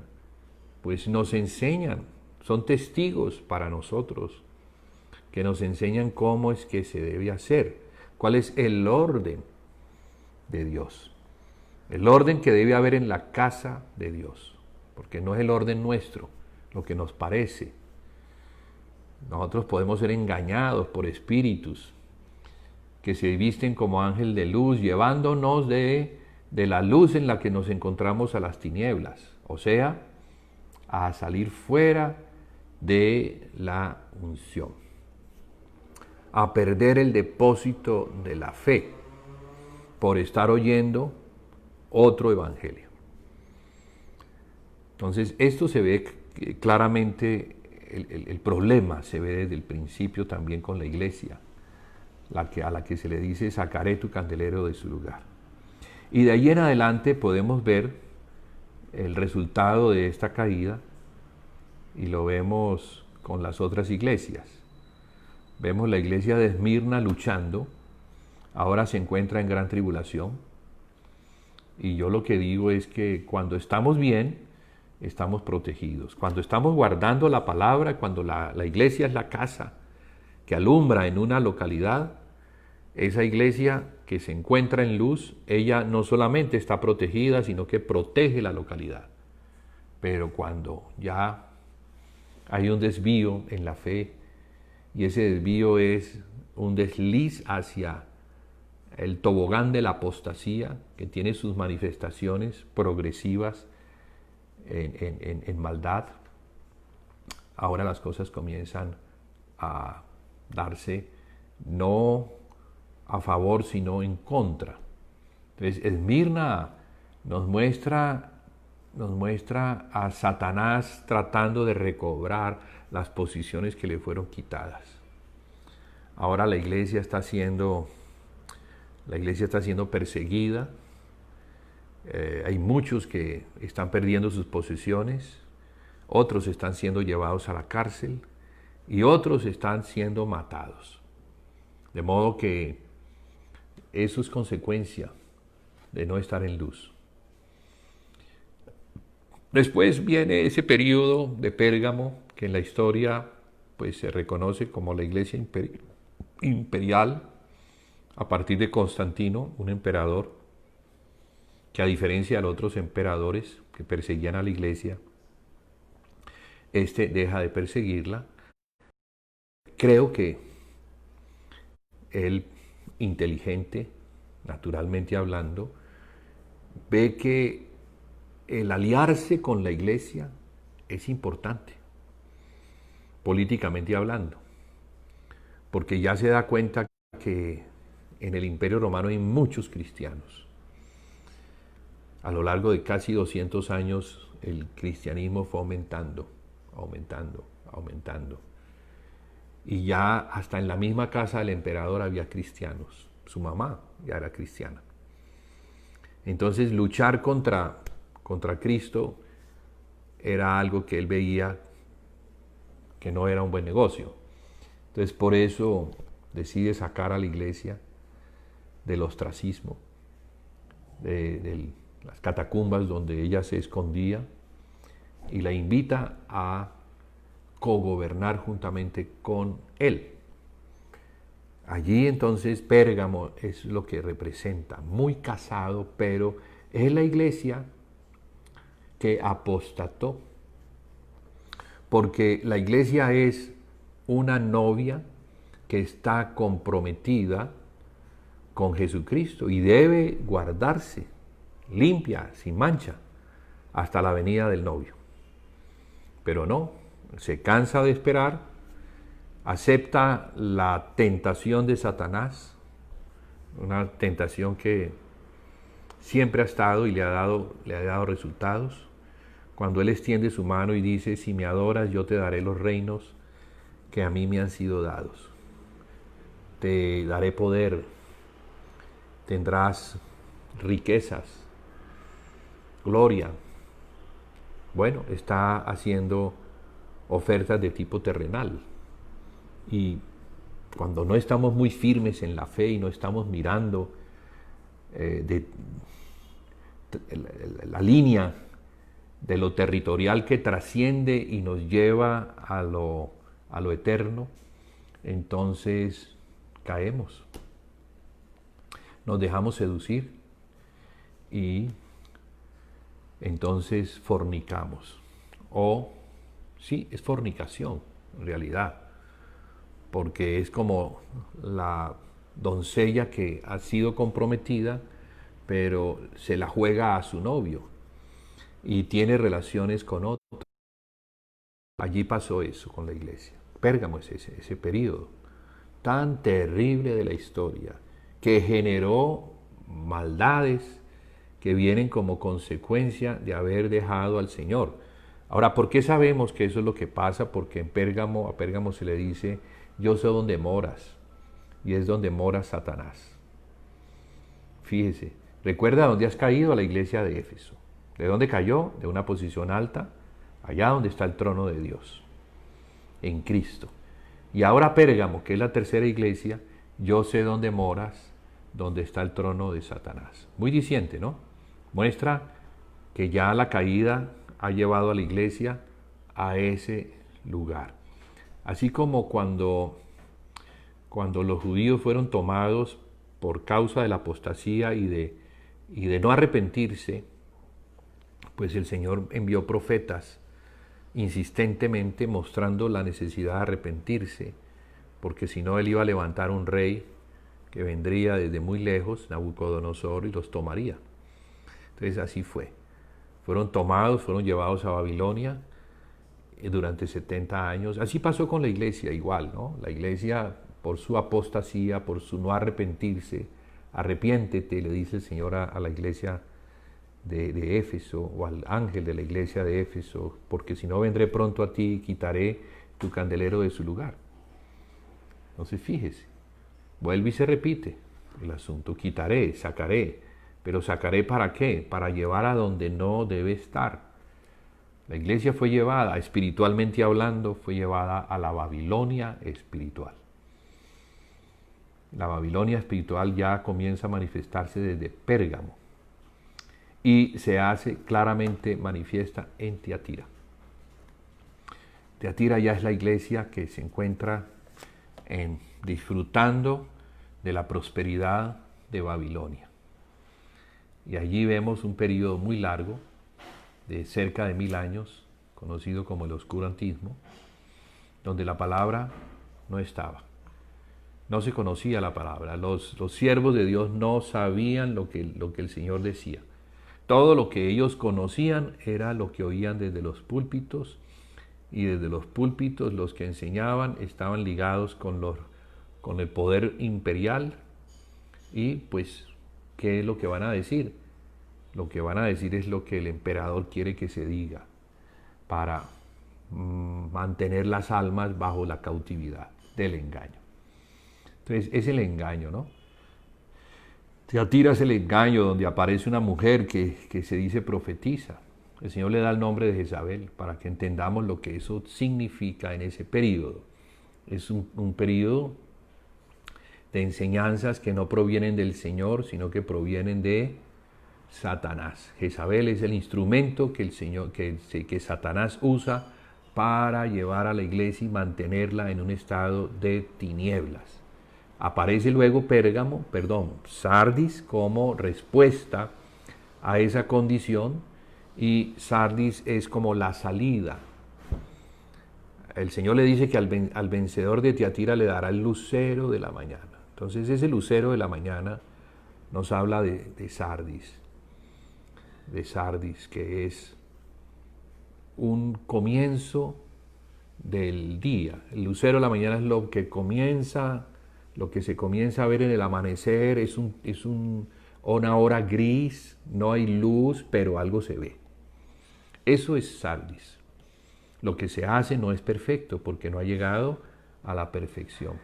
pues nos enseñan, son testigos para nosotros, que nos enseñan cómo es que se debe hacer, cuál es el orden de Dios, el orden que debe haber en la casa de Dios, porque no es el orden nuestro, lo que nos parece. Nosotros podemos ser engañados por espíritus que se visten como ángel de luz, llevándonos de la luz en la que nos encontramos a las tinieblas, o sea, a salir fuera de la unción, a perder el depósito de la fe por estar oyendo otro evangelio. Entonces, esto se ve claramente, el problema se ve desde el principio también con la iglesia, a la que se le dice: sacaré tu candelero de su lugar. Y de ahí en adelante podemos ver el resultado de esta caída, y lo vemos con las otras iglesias. Vemos la iglesia de Esmirna luchando, ahora se encuentra en gran tribulación, y yo lo que digo es que cuando estamos bien, estamos protegidos. Cuando estamos guardando la palabra, cuando la iglesia es la casa que alumbra en una localidad, esa iglesia que se encuentra en luz, ella no solamente está protegida, sino que protege la localidad. Pero cuando ya hay un desvío en la fe, y ese desvío es un desliz hacia el tobogán de la apostasía, que tiene sus manifestaciones progresivas en maldad, ahora las cosas comienzan a darse no a favor, sino en contra. Entonces, Esmirna nos muestra a Satanás tratando de recobrar las posiciones que le fueron quitadas. Ahora la iglesia está siendo perseguida. Hay muchos que están perdiendo sus posesiones, otros están siendo llevados a la cárcel y otros están siendo matados. De modo que eso es consecuencia de no estar en luz. Después viene ese periodo de Pérgamo, que en la historia pues se reconoce como la iglesia imperial, a partir de Constantino, un emperador que, a diferencia de los otros emperadores que perseguían a la iglesia, deja de perseguirla. Creo que él, inteligente, naturalmente hablando, ve que el aliarse con la iglesia es importante, políticamente hablando, porque ya se da cuenta que en el Imperio Romano hay muchos cristianos. A lo largo de casi 200 años el cristianismo fue aumentando. Y ya hasta en la misma casa del emperador había cristianos. Su mamá ya era cristiana. Entonces luchar contra Cristo era algo que él veía que no era un buen negocio. Entonces por eso decide sacar a la iglesia del ostracismo, de las catacumbas donde ella se escondía, y la invita a cogobernar juntamente con él. Allí entonces Pérgamo es lo que representa, muy casado, pero es la iglesia que apostató, porque la iglesia es una novia que está comprometida con Jesucristo y debe guardarse limpia, sin mancha, hasta la venida del novio. Pero no, se cansa de esperar, acepta la tentación de Satanás, una tentación que siempre ha estado y le ha dado resultados. Cuando él extiende su mano y dice: si me adoras, yo te daré los reinos que a mí me han sido dados. Te daré poder, tendrás riquezas, gloria. Bueno, está haciendo ofertas de tipo terrenal. Y cuando no estamos muy firmes en la fe y no estamos mirando la línea de lo territorial que trasciende y nos lleva a lo eterno, entonces caemos. Nos dejamos seducir y entonces fornicamos. O, sí, es fornicación, en realidad, porque es como la doncella que ha sido comprometida, pero se la juega a su novio y tiene relaciones con otro. Allí pasó eso con la iglesia. Pérgamo es ese periodo tan terrible de la historia que generó maldades que vienen como consecuencia de haber dejado al Señor. Ahora, ¿por qué sabemos que eso es lo que pasa? Porque en Pérgamo, a Pérgamo se le dice, yo sé dónde moras, y es donde mora Satanás. Fíjese, recuerda dónde has caído, a la iglesia de Éfeso. ¿De dónde cayó? De una posición alta, allá donde está el trono de Dios, en Cristo. Y ahora Pérgamo, que es la tercera iglesia, yo sé dónde moras, donde está el trono de Satanás. Muy diciente, ¿no? Muestra que ya la caída ha llevado a la iglesia a ese lugar. Así como cuando los judíos fueron tomados por causa de la apostasía y de no arrepentirse, pues el Señor envió profetas insistentemente mostrando la necesidad de arrepentirse, porque si no él iba a levantar un rey que vendría desde muy lejos, Nabucodonosor, y los tomaría. Entonces así fue. Fueron tomados, fueron llevados a Babilonia durante 70 años. Así pasó con la iglesia igual, ¿no? La iglesia, por su apostasía, por su no arrepentirse, arrepiéntete, le dice el Señor a la iglesia de Éfeso, o al ángel de la iglesia de Éfeso, porque si no vendré pronto a ti y quitaré tu candelero de su lugar. Entonces fíjese, vuelve y se repite el asunto, quitaré, sacaré, pero sacaré ¿para qué? Para llevar a donde no debe estar. La iglesia fue llevada, espiritualmente hablando, fue llevada a la Babilonia espiritual. La Babilonia espiritual ya comienza a manifestarse desde Pérgamo y se hace claramente manifiesta en Tiatira. Tiatira ya es la iglesia que se encuentra disfrutando de la prosperidad de Babilonia. Y allí vemos un periodo muy largo, de cerca de 1000 años, conocido como el oscurantismo, donde la palabra no estaba. No se conocía la palabra. Los siervos de Dios no sabían lo que el Señor decía. Todo lo que ellos conocían era lo que oían desde los púlpitos, y desde los púlpitos los que enseñaban estaban ligados con el poder imperial. Y pues, ¿qué es lo que van a decir? Lo que van a decir es lo que el emperador quiere que se diga para mantener las almas bajo la cautividad del engaño. Entonces, es el engaño, ¿no? Tiatira es el engaño donde aparece una mujer que se dice profetiza. El Señor le da el nombre de Jezabel para que entendamos lo que eso significa en ese periodo. Es un periodo de enseñanzas que no provienen del Señor, sino que provienen de Satanás. Jezabel es el instrumento que Satanás usa para llevar a la iglesia y mantenerla en un estado de tinieblas. Aparece luego Sardis como respuesta a esa condición, y Sardis es como la salida. El Señor le dice que al vencedor de Tiatira le dará el lucero de la mañana. Entonces ese lucero de la mañana nos habla de Sardis, que es un comienzo del día. El lucero de la mañana es lo que se comienza a ver en el amanecer, es una hora gris, no hay luz, pero algo se ve. Eso es Sardis. Lo que se hace no es perfecto porque no ha llegado a la perfección.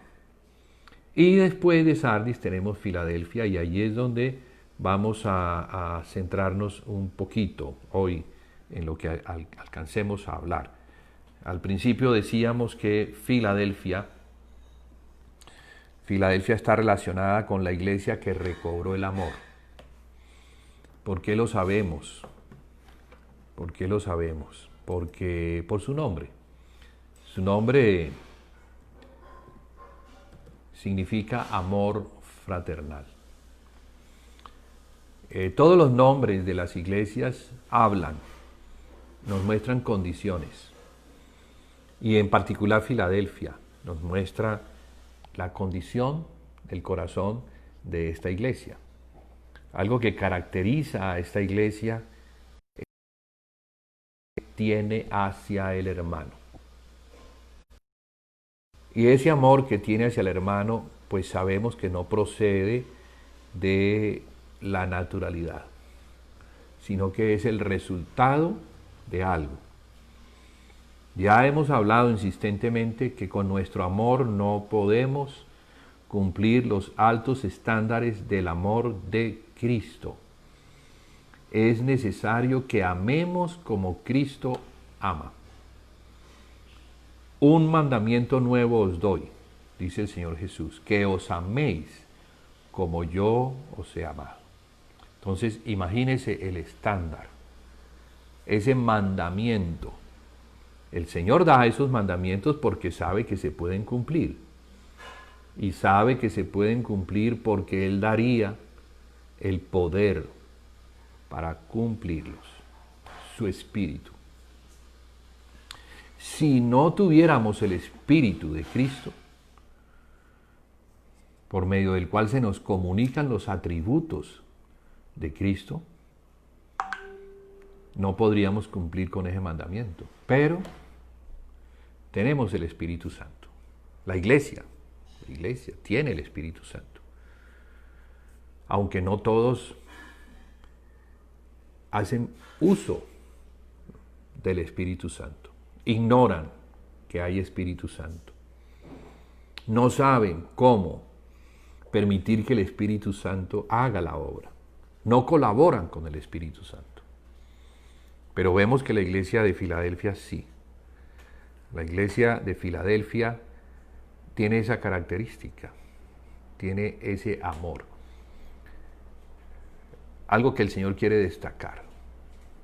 Y después de Sardis tenemos Filadelfia, y allí es donde vamos a centrarnos un poquito hoy en lo que alcancemos a hablar. Al principio decíamos que Filadelfia está relacionada con la iglesia que recobró el amor. ¿Por qué lo sabemos? ¿Por qué lo sabemos? Porque por su nombre. Su nombre significa amor fraternal. Todos los nombres de las iglesias hablan, nos muestran condiciones. Y en particular Filadelfia nos muestra la condición del corazón de esta iglesia. Algo que caracteriza a esta iglesia es que tiene hacia el hermano. Y ese amor que tiene hacia el hermano, pues sabemos que no procede de la naturalidad, sino que es el resultado de algo. Ya hemos hablado insistentemente que con nuestro amor no podemos cumplir los altos estándares del amor de Cristo. Es necesario que amemos como Cristo ama. Un mandamiento nuevo os doy, dice el Señor Jesús, que os améis como yo os he amado. Entonces, imagínese el estándar, ese mandamiento. El Señor da esos mandamientos porque sabe que se pueden cumplir. Y sabe que se pueden cumplir porque Él daría el poder para cumplirlos, su Espíritu. Si no tuviéramos el Espíritu de Cristo, por medio del cual se nos comunican los atributos de Cristo, no podríamos cumplir con ese mandamiento. Pero tenemos el Espíritu Santo. La iglesia tiene el Espíritu Santo. Aunque no todos hacen uso del Espíritu Santo. Ignoran que hay Espíritu Santo. No saben cómo permitir que el Espíritu Santo haga la obra. No colaboran con el Espíritu Santo. Pero vemos que la iglesia de Filadelfia sí. La iglesia de Filadelfia tiene esa característica, tiene ese amor. Algo que el Señor quiere destacar.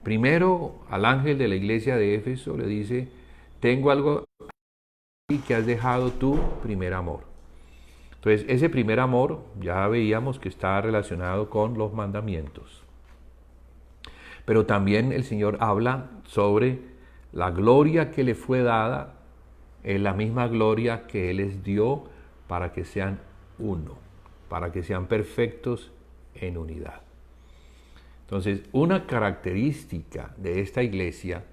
Primero, al ángel de la iglesia de Éfeso le dice, tengo algo que has dejado tu primer amor. Entonces, ese primer amor ya veíamos que está relacionado con los mandamientos. Pero también el Señor habla sobre la gloria que le fue dada, es la misma gloria que Él les dio para que sean uno, para que sean perfectos en unidad. Entonces, una característica de esta iglesia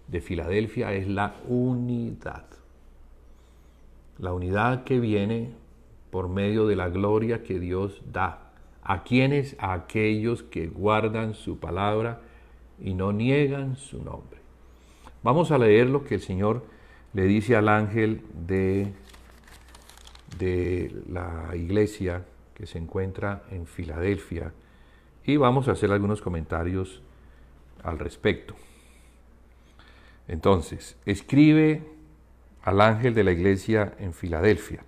de Filadelfia es la unidad. La unidad que viene por medio de la gloria que Dios da. ¿A quiénes? A aquellos que guardan su palabra y no niegan su nombre. Vamos a leer lo que el Señor le dice al ángel de la iglesia que se encuentra en Filadelfia y vamos a hacer algunos comentarios al respecto. Entonces, escribe al ángel de la iglesia en Filadelfia.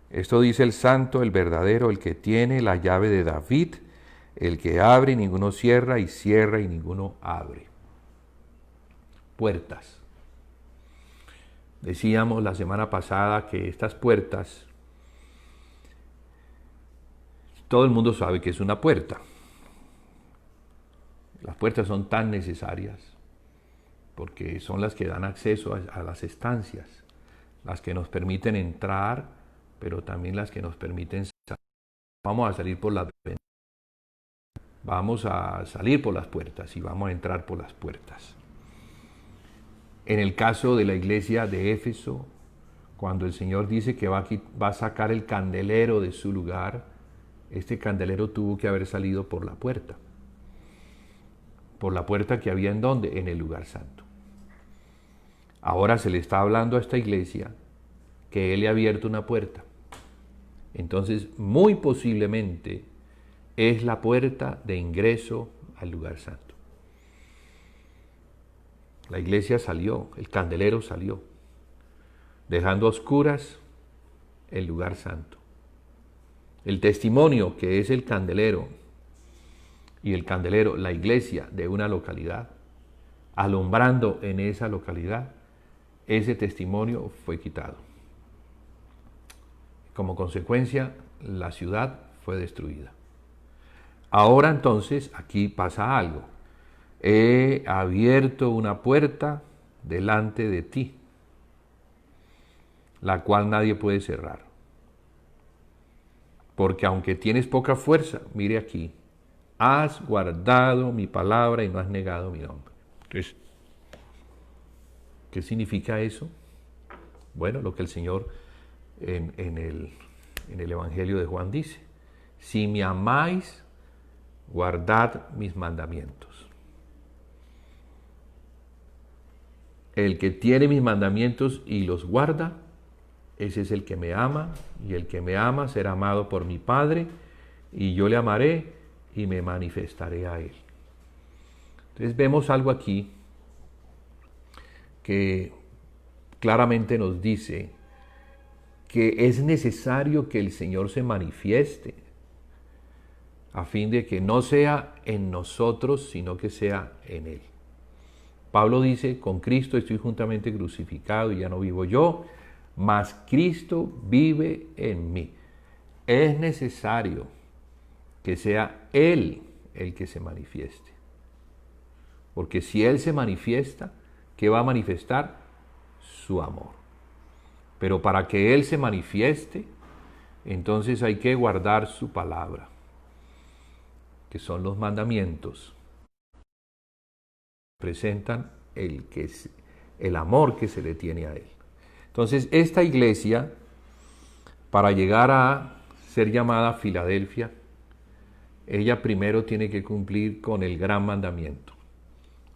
Esto dice el santo, el verdadero, el que tiene la llave de David, el que abre y ninguno cierra, y cierra y ninguno abre. Puertas. Decíamos la semana pasada que estas puertas, todo el mundo sabe que es una puerta. Las puertas son tan necesarias porque son las que dan acceso a las estancias, las que nos permiten entrar, pero también las que nos permiten salir. Vamos a salir por las ventanas, vamos a salir por las puertas y vamos a entrar por las puertas. En el caso de la iglesia de Éfeso, cuando el Señor dice que va a sacar el candelero de su lugar, este candelero tuvo que haber salido por la puerta. Por la puerta que había ¿en dónde? En el lugar santo. Ahora se le está hablando a esta iglesia que Él le ha abierto una puerta. entonces muy posiblemente es la puerta de ingreso al lugar santo. La iglesia salió, el candelero salió, dejando a oscuras el lugar santo. El testimonio, que es el candelero, y el candelero, la iglesia de una localidad, alumbrando en esa localidad, ese testimonio fue quitado. Como consecuencia, la ciudad fue destruida. Ahora entonces, aquí pasa algo. He abierto una puerta delante de ti, la cual nadie puede cerrar. Porque aunque tienes poca fuerza, mire aquí, has guardado mi palabra y no has negado mi nombre. Entonces, ¿qué significa eso? Bueno, lo que el Señor en el Evangelio de Juan dice: si me amáis, guardad mis mandamientos. El que tiene mis mandamientos y los guarda, ese es el que me ama, y el que me ama será amado por mi Padre, y yo le amaré y me manifestaré a él. Entonces vemos algo aquí que claramente nos dice que es necesario que el Señor se manifieste a fin de que no sea en nosotros, sino que sea en Él. Pablo dice: con Cristo estoy juntamente crucificado y ya no vivo yo, mas Cristo vive en mí. Es necesario que sea Él el que se manifieste. Porque si Él se manifiesta, ¿qué va a manifestar? Su amor. Pero para que Él se manifieste, entonces hay que guardar su palabra, que son los mandamientos. Presentan el amor que se le tiene a Él. Entonces, esta iglesia, para llegar a ser llamada Filadelfia, ella primero tiene que cumplir con el gran mandamiento.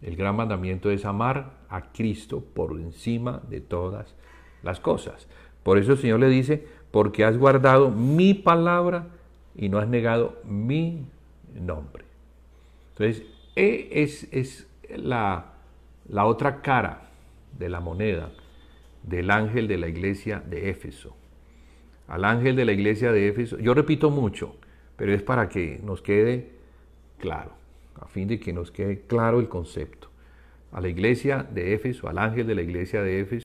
El gran mandamiento es amar a Cristo por encima de todas las cosas. Por eso el Señor le dice: porque has guardado mi palabra y no has negado mi nombre. Entonces, es la otra cara de la moneda del ángel de la iglesia de Éfeso. Al ángel de la iglesia de Éfeso, yo repito mucho, pero es para que nos quede claro, a fin de que nos quede claro el concepto. A la iglesia de Éfeso, al ángel de la iglesia de Éfeso,